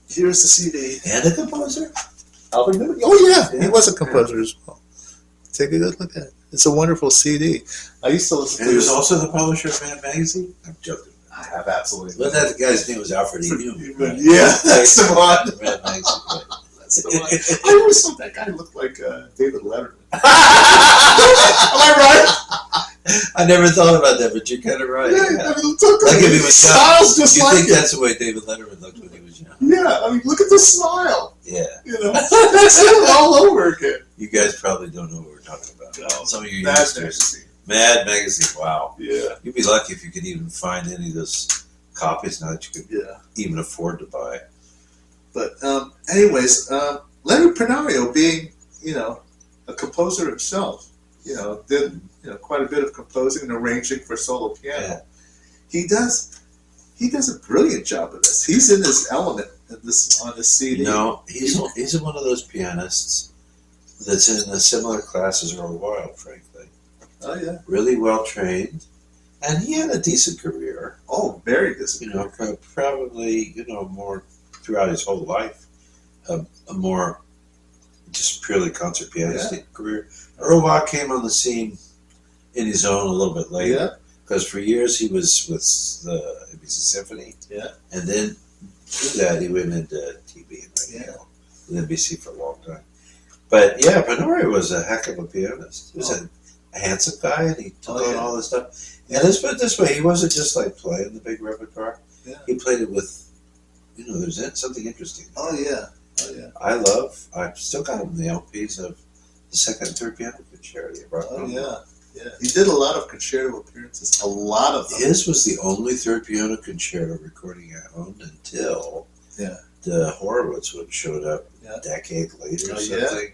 here's the CD. And a composer? Alfred Newman? Oh, yeah. He was a composer as well. Take a good look at it. It's a wonderful CD. I used to listen to it. And he was also the publisher of Mad Magazine? I'm joking. I have absolutely. But that guy's name was Alfred E. Newman. Right? Yeah, that's the one. Mad Magazine. That's the one. I always thought that guy looked like David Letterman. Am I right? I never thought about that, but you're kind of right. Yeah, Yeah. I mean, look at Like if he was young. Smiles just you like think it. that's the way David Letterman looked when he was young? Yeah, I mean, look at the smile. Yeah. You know, that's it all over again. You guys probably don't know what we're talking about. No. Some of you Mad youngsters. Magazine. Mad Magazine. Wow. Yeah. You'd be lucky if you could even find any of those copies now that you could even afford to buy. But anyways, Leonard Penario, being a composer himself, did quite a bit of composing and arranging for solo piano. Yeah. He does a brilliant job of this. He's in his element on this CD. He's one of those pianists that's in a similar class as Earl Wild, frankly. Oh yeah. Really well trained, and he had a decent career. Oh, very decent. Probably more throughout his whole life, a more just purely concert pianistic career. Earl Wild came on the scene in his own a little bit later, because for years he was with the NBC Symphony, and then through that he went into TV and radio with NBC for a long time. But yeah, Penario was a heck of a pianist. He was a handsome guy, and he took on all this stuff. And let's put it this way: he wasn't just like playing the big repertoire. Yeah. He played it with, there's something interesting. Oh yeah. I've still got them, the LPs of the second and third piano concerto. Yeah. He did a lot of concerto appearances. A lot of them. His was the only third piano concerto recording I owned until the Horowitz one showed up a decade later or something.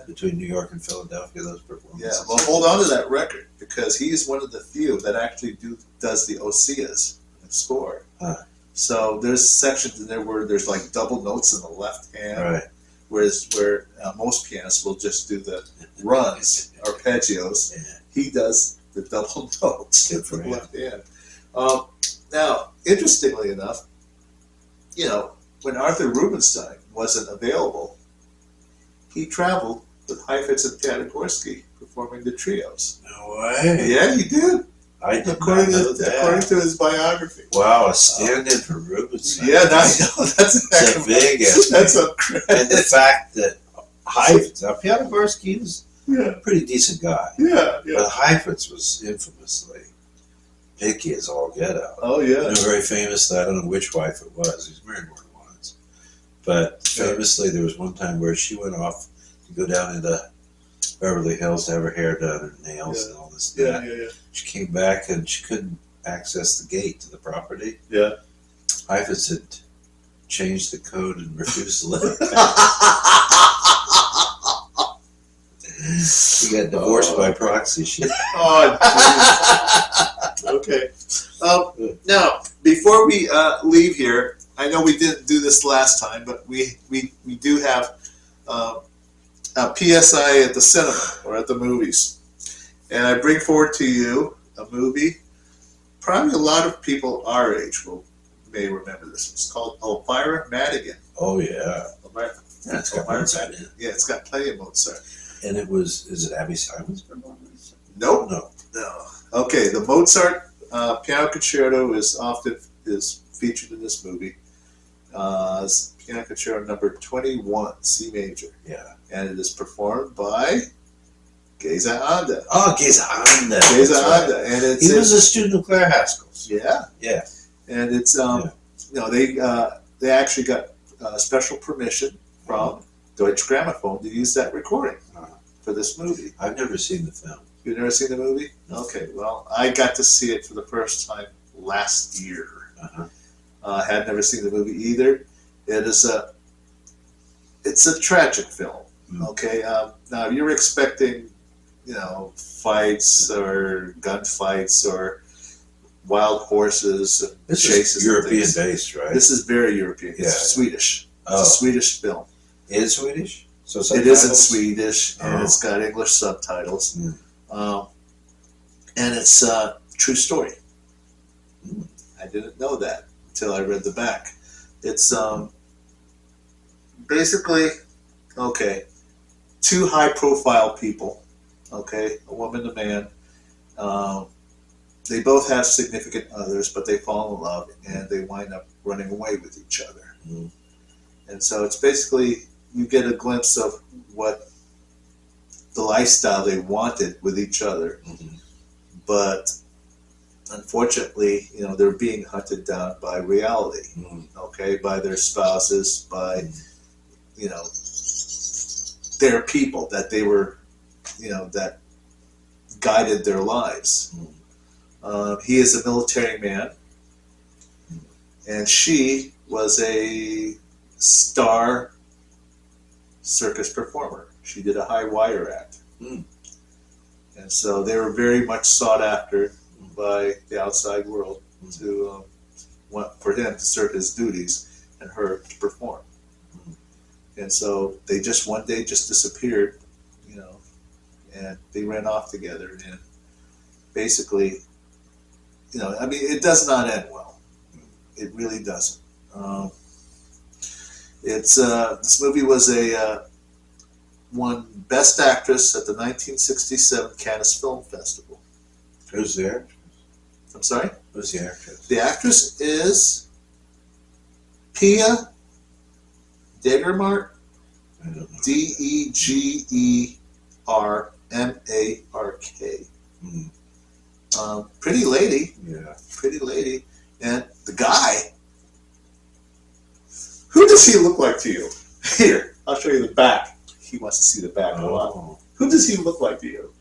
between New York and Philadelphia, those Yeah, performances. well, hold on to that record because he's one of the few that actually does the Osias score. Huh. So there's sections in there where there's like double notes in the left hand, Right. whereas where most pianists will just do the runs, arpeggios. Yeah. He does the double notes in Good for the him. left hand. Now, interestingly enough, when Arthur Rubinstein wasn't available, he traveled with Heifetz and Piatigorsky performing the trios. No way. Yeah, he did. I did According not know that. to his biography. Wow, a stand-in for Rubinstein. Yeah, I know. That's It's a big ass. That's a credit. And the fact that Heifetz, now Piatigorsky was Yeah, a pretty decent guy, yeah. but Heifetz was infamously picky as all get out. Oh, yeah. Very famous, I don't know which wife it was. He was married more than once. But famously, there was one time where she went off to go down into Beverly Hills to have her hair done, her nails and all this. Yeah, yeah, yeah. She came back and she couldn't access the gate to the property. Yeah. Heifetz had changed the code and refused to let her back. She got divorced by proxy. Okay. Now, before we leave here, I know we didn't do this last time, but we do have a PSI at the cinema or at the movies. And I bring forward to you a movie. Probably a lot of people our age may remember this. It's called Elvira Madigan. Oh, yeah. Elvira, Yeah, it's got Mozart in it. yeah, it's got plenty of Mozart. And is it Abby Simon's performance? Nope. No. No. Okay, the Mozart piano concerto is featured in this movie. It's piano concerto number 21, C major. Yeah. And it is performed by Geza Anda. Oh, Geza Anda. Geza That's right. Anda. And He was a student of Claire Haskell's. Yeah. Yeah. And it's, they actually got special permission from Deutsche Grammophon to use that recording for this movie. I've never seen the film. You've never seen the movie? Okay, well, I got to see it for the first time last year. Had never seen the movie either. It's a tragic film. Okay, now if you're expecting, fights or gunfights or wild horses and This chases. is European based, right? This is very European. It's Yeah. Swedish. Oh. It's a Swedish film. In Swedish? So It is in subtitles? Swedish, and it's got English subtitles. And it's a true story. I didn't know that until I read the back. It's basically, two high-profile people, a woman and a man. They both have significant others, but they fall in love, and they wind up running away with each other. And so it's basically, you get a glimpse of what the lifestyle they wanted with each other. But unfortunately, they're being hunted down by reality, by their spouses, by, their people that they were, that guided their lives. He is a military man, and she was a star circus performer. She did a high wire act. And so they were very much sought after by the outside world for him to serve his duties and her to perform. And so they just one day just disappeared, and they ran off together. And basically, it does not end well. It really doesn't. This movie was won Best Actress at the 1967 Cannes Film Festival. Who's the actress? I'm sorry? Who's the actress? The actress is Pia Degermark. I don't know. Degermark. Pretty lady. Yeah. Pretty lady. And the guy, who does he look like to you? Here, I'll show you the back. He wants to see the back a lot. Who does he look like to you?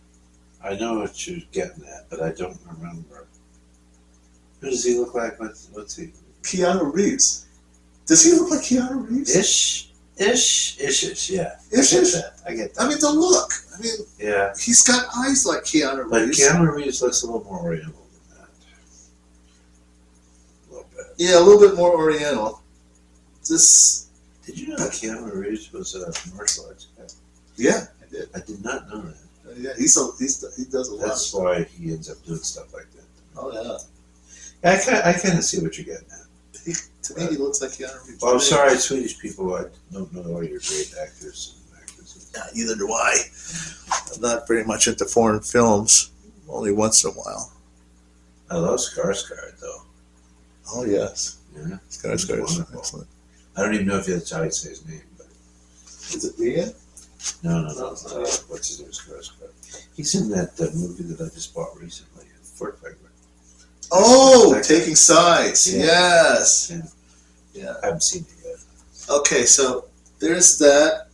I know what you're getting at, but I don't remember. Who does he look like? What's he? Keanu Reeves. Does he look like Keanu Reeves? Ish? Yeah. Ish, I get ish. that. I get that. I mean, the look. I mean, Yeah. he's got eyes like Keanu But Reeves. Keanu Reeves looks a little more oriental than that. A little bit. Yeah, a little bit more oriental. This. Did you know that Keanu Reeves was a martial arts guy? Yeah, I did. I did not know that. Yeah, he does a lot. That's why he ends up doing stuff like that. Oh yeah. I kind of see what you're getting at. To me, he looks like Keanu Reeves. Well, I'm sorry, Swedish people. I don't know all your great actors and actresses. Yeah, neither do I. I'm not very much into foreign films. Only once in a while. I love Skarsgård, though. Oh yes. Yeah. Skarsgård. Wonderful. Excellent. I don't even know if that's how you say his name, but Is it Ian? no. No. What's his name? Skarsgård. He's in that movie that I just bought recently, Fort Penguin. Oh, That guy. Taking Sides. Yeah. Yes. Yeah. Yeah. I haven't seen it yet. Okay, so there's that.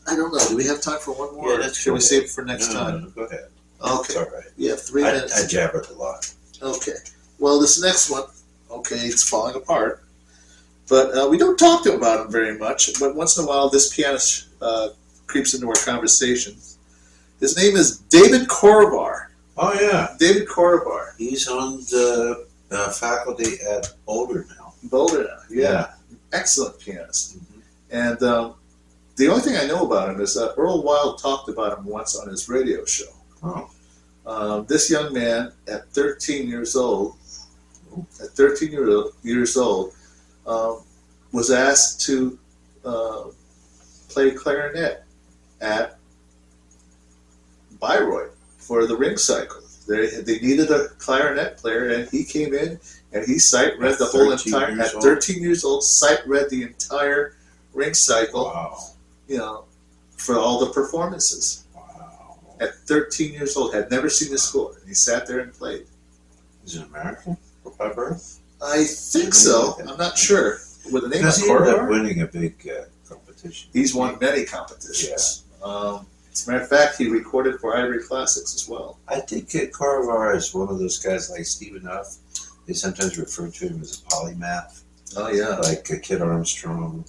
I don't know. Do we have time for one more? Yeah, that's Should we okay. save it for next No, time? no, go ahead. Okay. It's all right. We have 3 minutes. I jabbered a lot. Okay. Well, this next one, okay, it's falling apart. But we don't talk about him very much. But once in a while, this pianist creeps into our conversation. His name is David Korvar. Oh yeah, David Korvar. he's on the faculty at Boulder now. Boulder now. Yeah. Excellent pianist. Mhm. And the only thing I know about him is that Earl Wild talked about him once on his radio show. Oh, This young man, at 13 years old, was asked to play clarinet at Bayreuth for the ring cycle. They needed a clarinet player, and he came in and he sight read At the whole 13 entire. years At old? 13 years old, sight read the entire ring cycle. wow, You know, for all the performances. wow. At 13 years old, had never seen the score, and he sat there and played. Is it American by birth? I think so. I'm not sure. With the name of Because he ended up Korvar, winning a big competition. he's won many competitions. As a matter of fact, he recorded for Ivory Classics as well. I think Korvar is one of those guys like Stephen Huff. They sometimes refer to him as a polymath, Oh yeah. like Kid Armstrong.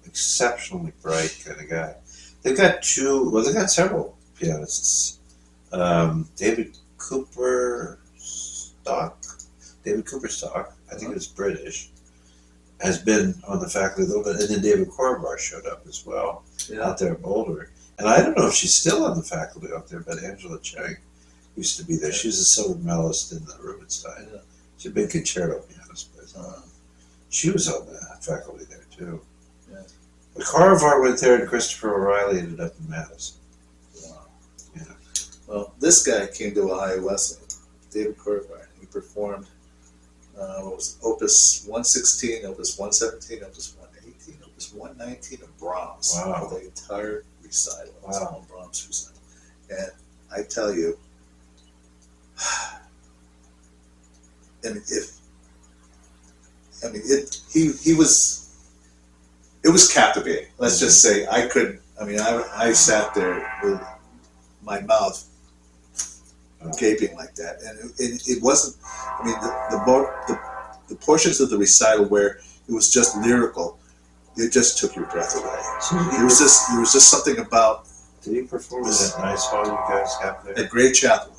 Exceptionally bright kind of guy. They've got several pianists. David Cooper Stock, I think it was British, has been on the faculty a little bit, and then David Korvar showed up as well out there at Boulder. And I don't know if she's still on the faculty out there, but Angela Chang used to be there. She was a silver medalist in the Rubinstein. Yeah. She's a big concerto pianist, but she was on the faculty there too. Yeah. But Korvar went there, and Christopher O'Reilly ended up in Madison. Wow. Yeah. Well, this guy came to Ohio Wesleyan, David Korvar. He performed what was it, Opus 116, Opus 117, Opus 118, Opus 119 of Brahms Wow. for the entire recital. Wow. It's all Brahms recital. And I tell you, it was captivating. Let's just say I sat there with my mouth gaping like that, and it wasn't. I mean, the portions of the recital where it was just lyrical, it just took your breath away. So There was just something about did he perform in that nice hall you guys have there? at Great Chapel.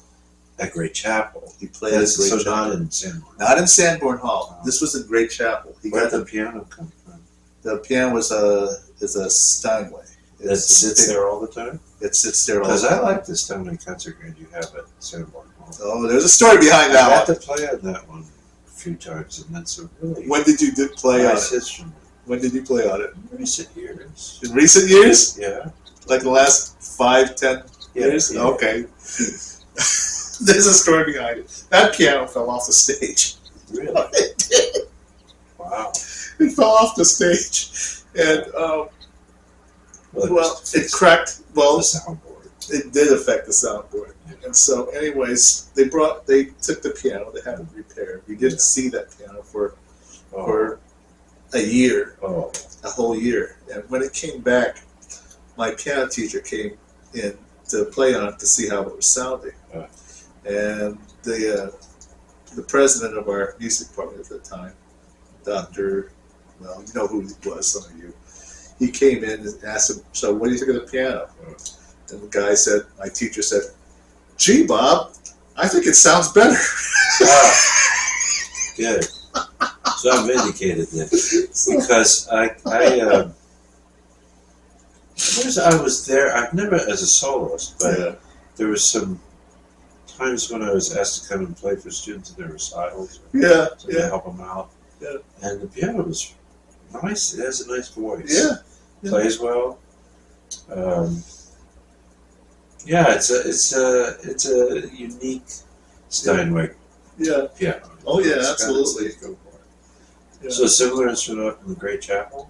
At Great Chapel. He played at Great So Chapel. not in Sanborn. Not in Sanborn Hall. Oh. This was in Great Chapel. He Where'd got the piano come from? the piano is a Steinway. That sits there all the time? It sits there all Because the I time. like the Steinway concert grand you have at Sanborn Hall. Oh, there's a story behind I that got one. to play on that one a few times, and that's a really When did you play on nice it? instrument. When did you play on it? In recent years. In recent years? Yeah. Like the last 5-10 Yeah, years? yeah. Okay. There's a story behind it. That piano fell off the stage. Really? It did. Wow. It fell off the stage. And, well, it cracked. The Well, soundboard. it did affect the soundboard. Yeah. And so, anyways, they took the piano, they had it repaired. We didn't see that piano for a year, Oh. a whole year. And when it came back, my piano teacher came in to play on it to see how it was sounding. Yeah. And the president of our music department at the time, Dr. Well, you know who he was, some of you. he came in and asked him, "So what do you think of the piano?" And the guy said, my teacher said, "Gee, Bob, I think it sounds better." Ah, good. So I'm vindicated then, because I was there. I've never as a soloist, but Yeah. there was some times when I was asked to come and play for students in their recitals, Yeah, to yeah, help them out. Yeah. And the piano was nice. It has a nice voice. yeah. Plays well. Yeah, it's a unique Steinway Yeah. piano. Oh, yeah, It's got its absolutely. things going for it. Yeah. So similar instrument up in the Great Chapel.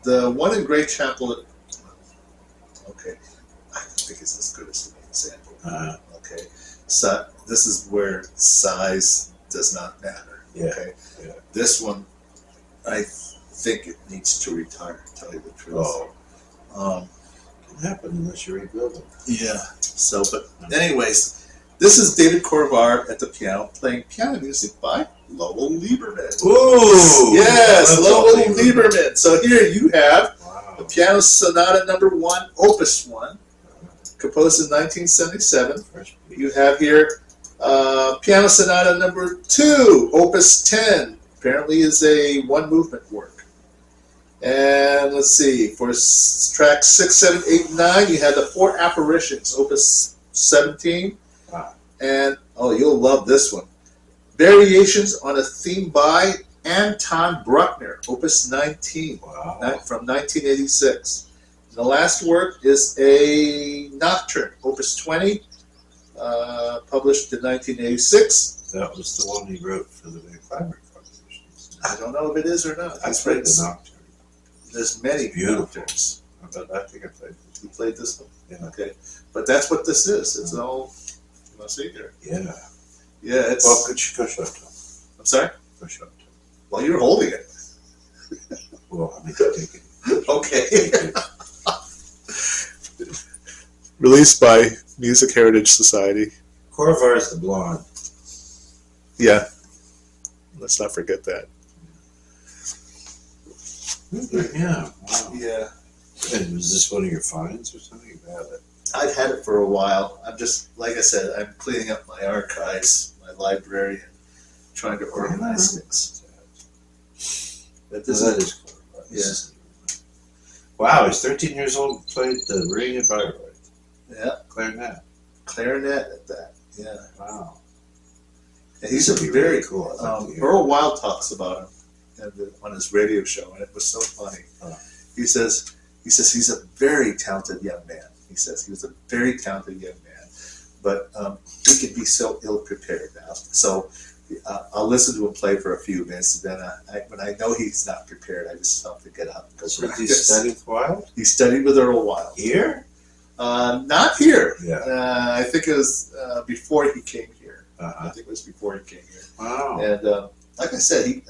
The one in Great Chapel, okay, I don't think it's as good as the example. Okay, so this is where size does not matter. Yeah. Okay, Yeah. this one, I think it needs to retire. To tell you the truth. Oh, can happen unless you rebuild them. Yeah. So, but anyways, this is David Corvar at the piano playing piano music by Lowell Lieberman. Ooh! Yes, That's Lowell all Lieberman. So here you have the Wow. Piano Sonata Number 1, Opus 1, composed in 1977. Fresh piece. You have here Piano Sonata Number 2, Opus 10. Apparently is a one-movement work. And let's see, for tracks 6, 7, 8, 9, you had the 4 Apparitions, Opus 17. Wow. And, oh, you'll love this one. Variations on a Theme by Anton Bruckner, Opus 19, Wow. from 1986. The last work is a Nocturne, Opus 20, published in 1986. That was the one he wrote for the Van Cliburn compositions. I don't know if it is or not. I played the Nocturne. There's many Beautiful. Nocturnes. I think I played it. You played this one? Yeah. Okay. But that's what this is. It's all, you want to see here? Yeah. Yeah, it's, Well, could you go show it to him? I'm sorry? Go show it to him. Well, you're holding it. Well, I mean, take it. Okay. Released by Music Heritage Society. Corvar is the blonde. Yeah. Let's not forget that. Yeah. Wow. Yeah. And was this one of your finds or something? You have it. I've had it for a while. I'm just, like I said, I'm cleaning up my archives, my library, and trying to organize things. But this That is, is Corvar. This is- Wow, he's 13 years old. Played the ring at Bayreuth. yeah, Clarinet. clarinet at that. Yeah. Wow. And he's This a would be very, really cool. I'd like to hear Earl Wild talks about him on his radio show, and it was so funny. He says he's a very talented young man. He says he was a very talented young man, but he can be so ill prepared now. So I'll listen to him play for a few minutes, and then when I know he's not prepared, I just tell him to get up and go So did he practice. study with Wild? He studied with Earl Wild. Here? Not here. Yeah. I think it was before he came here. I Uh-huh. think it was before he came here. Wow. And like I said,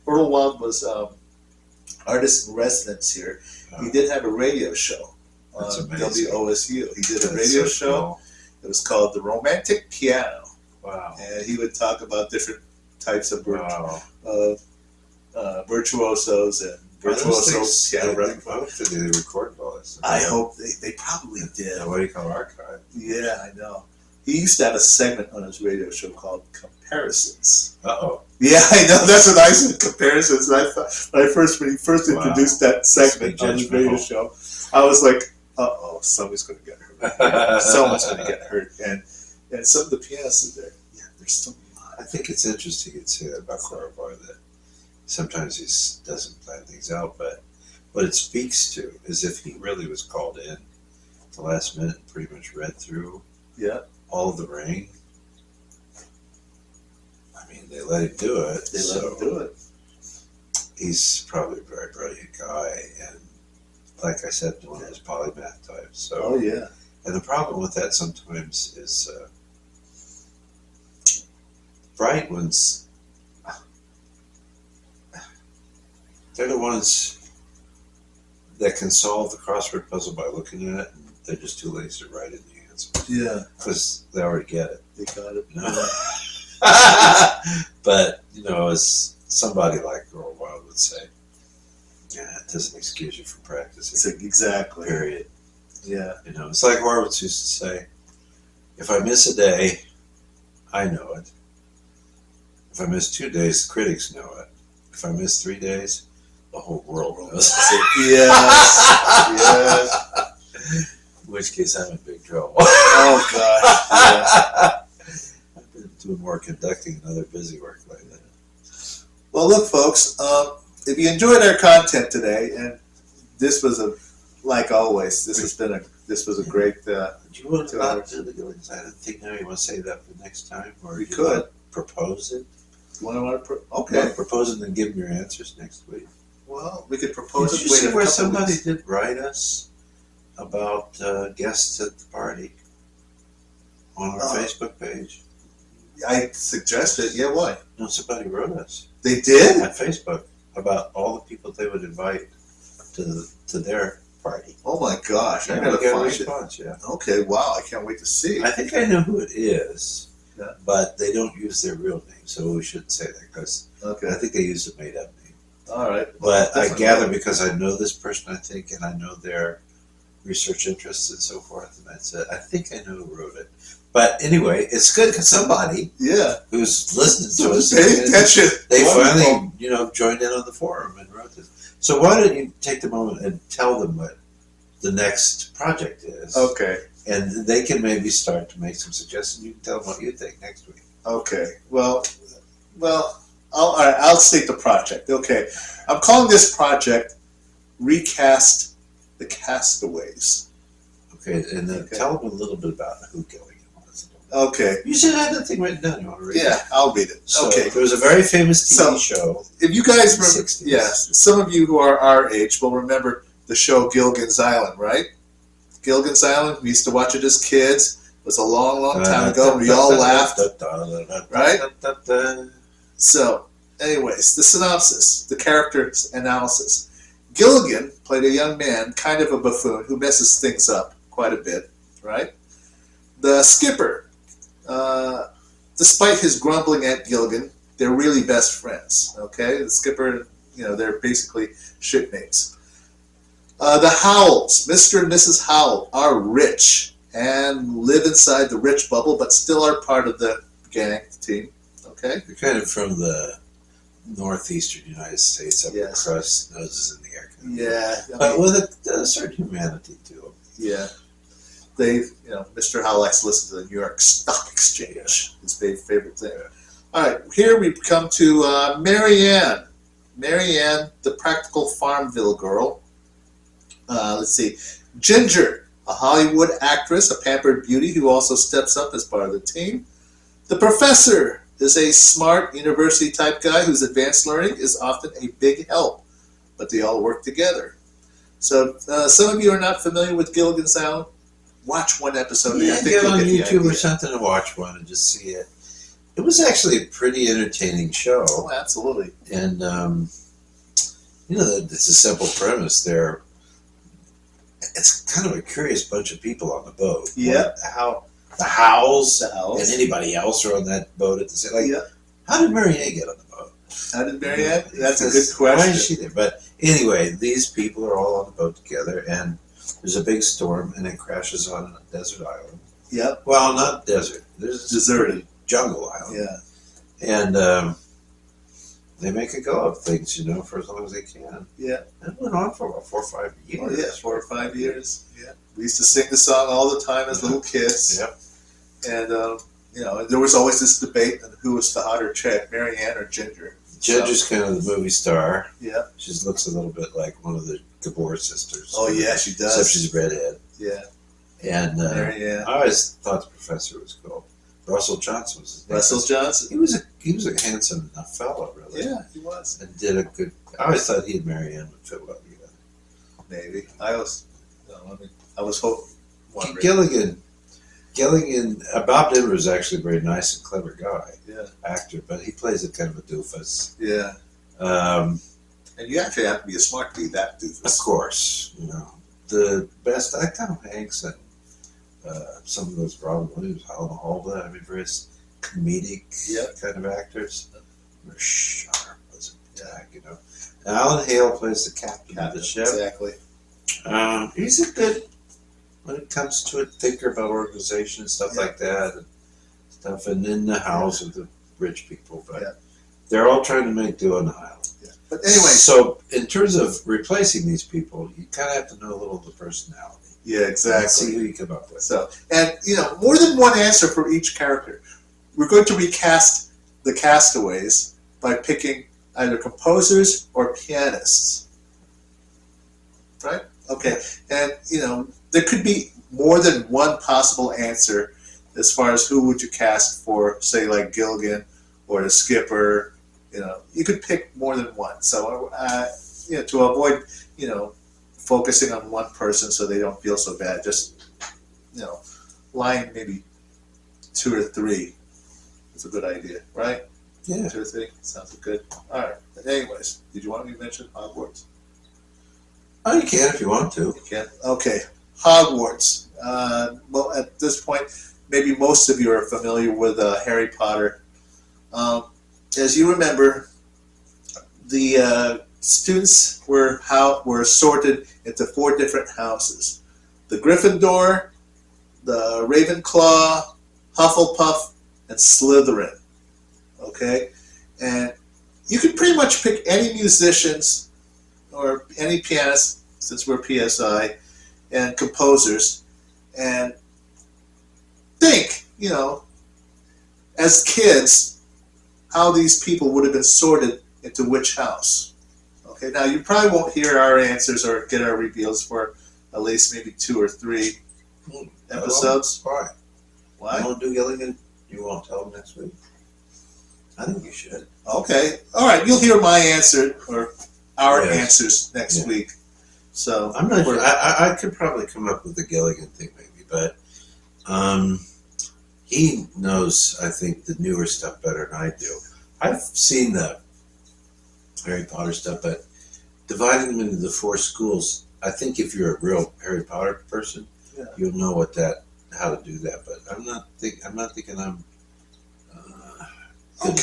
Earl Wild was artist in residence here. He did have a radio show That's on amazing. WOSU. He did a That's radio so show. cool. It was called The Romantic Piano, Wow. and he would talk about different types of Wow. virtuosos and virtuoso piano. I hope they recorded all this. I hope they probably did. Yeah, what do you call archive? Yeah, I know. He used to have a segment on his radio show called Comparisons. Uh-oh. Yeah, I know. That's what I said. Comparisons. And I thought when he first introduced that segment That's on his radio show, I was like, "Uh-oh, somebody's going to get hurt. Someone's going to get hurt." And some of the pianists in there, yeah, there's so much. I think it's interesting to say that about Corvar, that sometimes he doesn't plan things out, but what it speaks to is if he really was called in at the last minute and pretty much read through Yeah, all of the ring. I mean, they let him do it. they let him do it. He's probably a very brilliant guy, and like I said, one of those polymath types. So, Oh yeah, and the problem with that sometimes is bright ones. They're the ones that can solve the crossword puzzle by looking at it, and they're just too lazy to write in the answer yeah, because they already get it. they got it. You know? But as somebody like Earl Wild would say, doesn't excuse you from practicing. Exactly. Period. Yeah. You know, it's like Horowitz used to say, if I miss a day, I know it. If I miss 2 days, the critics know it. If I miss 3 days, the whole world knows it. Yes. Yes. In which case, I'm in big trouble. Oh, God. Yeah. I've been doing more conducting and other busy work like that. Well, look, folks, if you enjoyed our content today, and this was like always, this was a great. Do you want to do the Gilligan's Island thing now? You want to say that for next time, or We you could want to propose it? You want to Okay. You want to propose it and then give them your answers next week. Well, we could propose Did it. you see where somebody did write us about guests at the party on our Facebook page? I suggested. Yeah, why? No, somebody wrote us. They did? On Facebook about all the people they would invite to their party. Oh my gosh! Yeah, I gotta get a find response. it. Yeah. Okay. Wow! I can't wait to see. I think I know who it is. Yeah. But they don't use their real name, so we shouldn't say that because Okay. I think they used a made-up name. All right. But I gather because I know this person, I think, and I know their research interests and so forth, and that's it. I think I know who wrote it. But anyway, it's good because somebody who's listening to us, pay attention. They finally, joined in on the forum and wrote this. So why don't you take the moment and tell them what the next project is? Okay. And they can maybe start to make some suggestions. You can tell them what you think next week. Okay. Well. I'll state the project. Okay. I'm calling this project "Recast the Castaways." Okay, and then tell them a little bit about who Gilligan was. Okay. You said I had that thing written down. You want to read it? Yeah, I'll read it. So, okay. There was a very famous TV show. If you guys remember, 60s. yes, some of you who are our age will remember the show Gilligan's Island, right? Gilligan's Island. We used to watch it as kids. It was a long, long time ago. We all laughed, right? So, anyways, the synopsis, the character analysis. Gilligan played a young man, kind of a buffoon, who messes things up quite a bit, right? The skipper, despite his grumbling at Gilligan, they're really best friends, okay? The skipper, they're basically shipmates. The Howells, Mr. and Mrs. Howell, are rich and live inside the rich bubble, but still are part of the gang team, okay? They're kind of from the northeastern United States, up Yes. across noses in the air. Yeah. But with a certain humanity to them. Yeah. They, Mr. Howell likes to listen to the New York Stock Exchange. His favorite thing. All right, here we come to Mary Ann. Mary Ann, the practical Farmville girl. Let's see. Ginger, a Hollywood actress, a pampered beauty who also steps up as part of the team. The professor is a smart university-type guy whose advanced learning is often a big help, but they all work together. So some of you are not familiar with Gilligan's Island. Watch one episode. Yeah, I think get you'll on get the YouTube idea. or something to watch one and just see it. It was actually a pretty entertaining show. Oh, absolutely. And, it's a simple premise there. It's kind of a curious bunch of people on the boat. Yeah. How the Howells The and anybody else are on that boat at the same time. Yeah. How did Mary Ann get on the boat? How did Mary Ann? That's a Because good question. Why is she there? But anyway, these people are all on the boat together, and there's a big storm, and it crashes on a desert island. Yep. Well, not desert. There's Deserted. jungle island. Yeah. And they make a go of things, for as long as they can. Yeah. And it went on for about 4 or 5 years. Oh, yeah, 4 or 5 years. Yeah. We used to sing the song all the time as little kids. Yep. And, there was always this debate on who was the hotter chick, Mary Ann or Ginger. Ginger's kind of the movie star. Yeah. She looks a little bit like one of the Gabor sisters. Oh, yeah, she does. Except she's redhead. Yeah. And Mary Ann. I always thought the professor was cool. Russell Johnson was his name. Russell Johnson. He was a handsome enough fellow, really. Yeah, he was. And did a good. I always thought he and Mary Ann would fit well together. Maybe. I was wondering. Gilligan. Bob Denver is actually a very nice and clever guy. Yeah. Actor, but he plays a kind of a doofus. Yeah. Um, And you actually have to be a smart to be that doofus. Of course, the best. Tom Hanks and some of those Robin Williams, all that. I mean, various comedic kind of actors were sharp as a tack, Alan Hale plays the captain of the ship. Exactly. He's a good, when it comes to it, thinker about organization and stuff like that, and stuff, and in the house of the rich people. But they're all trying to make do on the island. Yeah. But anyway, so in terms of replacing these people, you kind of have to know a little of the personality. Yeah, exactly. See who you come up with. So, and more than one answer for each character. We're going to recast the castaways by picking either composers or pianists. Right? Okay. And, there could be more than one possible answer as far as who would you cast for, say, like Gilligan or the skipper. You could pick more than one. So, to avoid, focusing on one person so they don't feel so bad, just, line maybe 2 or 3 is a good idea, right? Yeah. 2 or 3 sounds good. All right. But anyways, did you want me to mention Hogwarts? Oh, you can if you want to. You can. Okay. Hogwarts. Well, at this point, maybe most of you are familiar with Harry Potter. As you remember, the students were sorted into 4 different houses: the Gryffindor, the Ravenclaw, Hufflepuff, and Slytherin. Okay, and you can pretty much pick any musicians or any pianists, since we're PSI, and composers, and think, as kids, how these people would have been sorted into which house. Okay, now you probably won't hear our answers or get our reveals for at least maybe 2 or 3 episodes. Why? Why? You won't do Gilligan? You won't tell them next week? I think you should. Okay, all right. You'll hear my answer or our answers next week. So I'm not sure. I could probably come up with the Gilligan thing maybe, but he knows, I think, the newer stuff better than I do. I've seen the Harry Potter stuff, but dividing them into the 4 schools, I think if you're a real Harry Potter person, you'll know how to do that. But I'm not thinking I'm good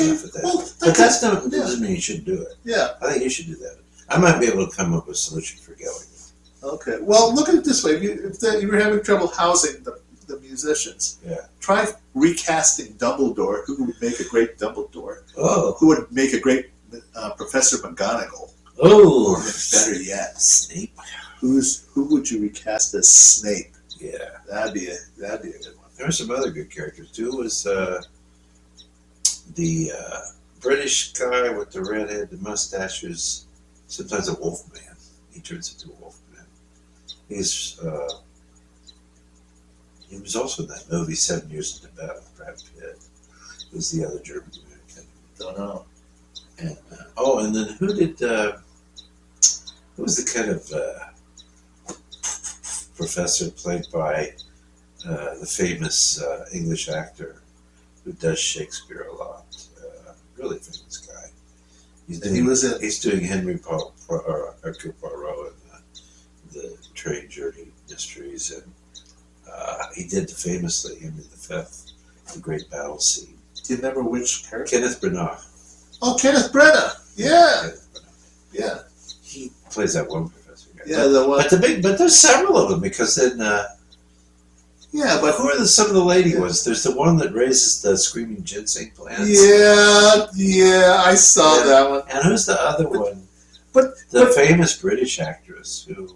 enough at that. Well, but doesn't mean you should do it. Yeah, I think you should do that. I might be able to come up with a solution for Gilligan. Okay. Well, look at it this way: if you were having trouble housing the musicians, try recasting Dumbledore. Who would make a great Dumbledore? Oh, who would make a great Professor McGonagall? Oh, or better yet, Snape. Who would you recast as Snape? Yeah, that'd be a good one. There are some other good characters too. Was the British guy with the red head, the mustaches, sometimes a wolf man. He turns into a wolf man. He was also in that movie 7 Years in Tibet with Brad Pitt. He was the other German American. Don't know. And and then who was the kind of professor played by the famous English actor who does Shakespeare a lot? Really famous guy. He's doing Hercule Poirot in the Train Journey Mysteries, and he did famously Henry V, the great battle scene. Do you remember which character? Kenneth Branagh. Oh, Kenneth Branagh. Yeah. Yeah. He plays that one professor guy. Yeah, the one. But there's several of them, because then. But who are some of the lady ones? There's the one that raises the screaming ginseng plants. Yeah, I saw that one. And who's the other one? But the famous British actress who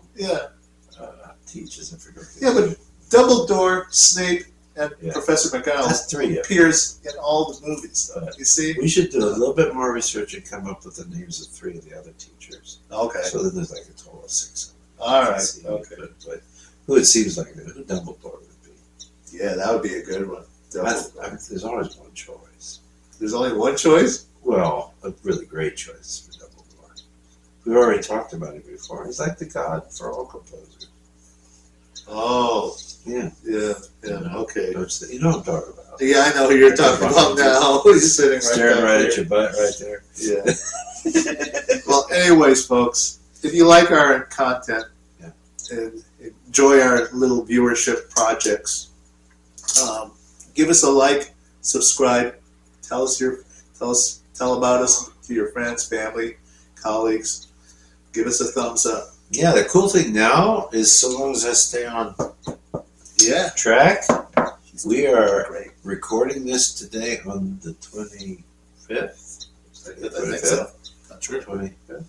teaches. I forget. But Dumbledore, Snape, and Professor McGonagall. That's 3 appears in all the movies. You see, we should do a little bit more research and come up with the names of 3 of the other teachers. Okay. So then there's like a total of 6. All right. Okay. But who it seems like who Dumbledore would be? Yeah, that would be a good one. There's always one choice. There's only one choice? Well, a really great choice for Dumbledore. We've already talked about it before. He's like the god for all composers. Oh. Yeah. Yeah. Okay. You know what I'm talking about. Yeah, I know who you're talking about now. He's sitting staring right at your butt right there. Yeah. Well, anyways, folks, if you like our content and enjoy our little viewership projects, give us a like, subscribe, tell about us to your friends, family, colleagues. Give us a thumbs up. Yeah, the cool thing now is so long as I stay on Yeah. track, we are Great. recording this today on the 25th. I think so. Not sure. 25th.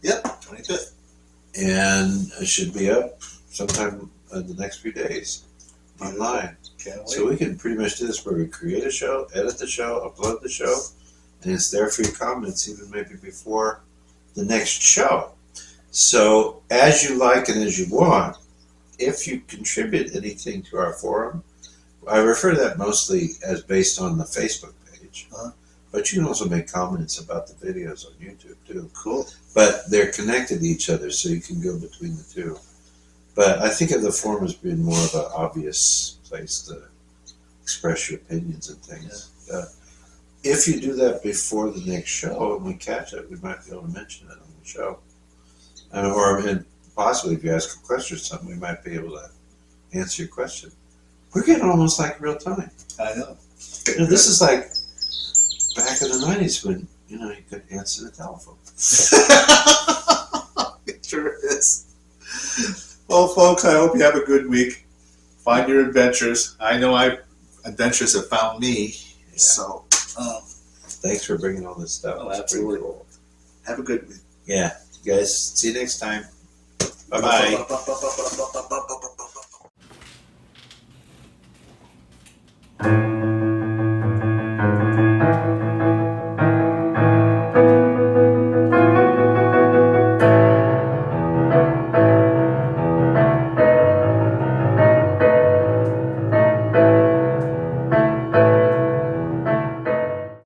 Yep, 25th. And it should be up sometime in the next few days online. Can't wait. So we can pretty much do this where we create a show, edit the show, upload the show, and it's there for your comments even maybe before the next show. So as you like and as you want, if you contribute anything to our forum, I refer to that mostly as based on the Facebook page. But you can also make comments about the videos on YouTube too. Cool. But they're connected to each other, so you can go between the two. But I think of the forum as being more of an obvious place to express your opinions and things. If you do that before the next show and we catch it, we might be able to mention it on the show. And possibly if you ask a question or something, we might be able to answer your question. We're getting almost like real time. I know. This is like back in the 90s when, you could answer the telephone. It sure is. Well, folks, I hope you have a good week. Find your adventures. I know adventures have found me. Yeah. So, Thanks for bringing all this stuff. Oh, It's pretty absolutely. cool. have a good week. Yeah. You guys, see you next time. Bye-bye.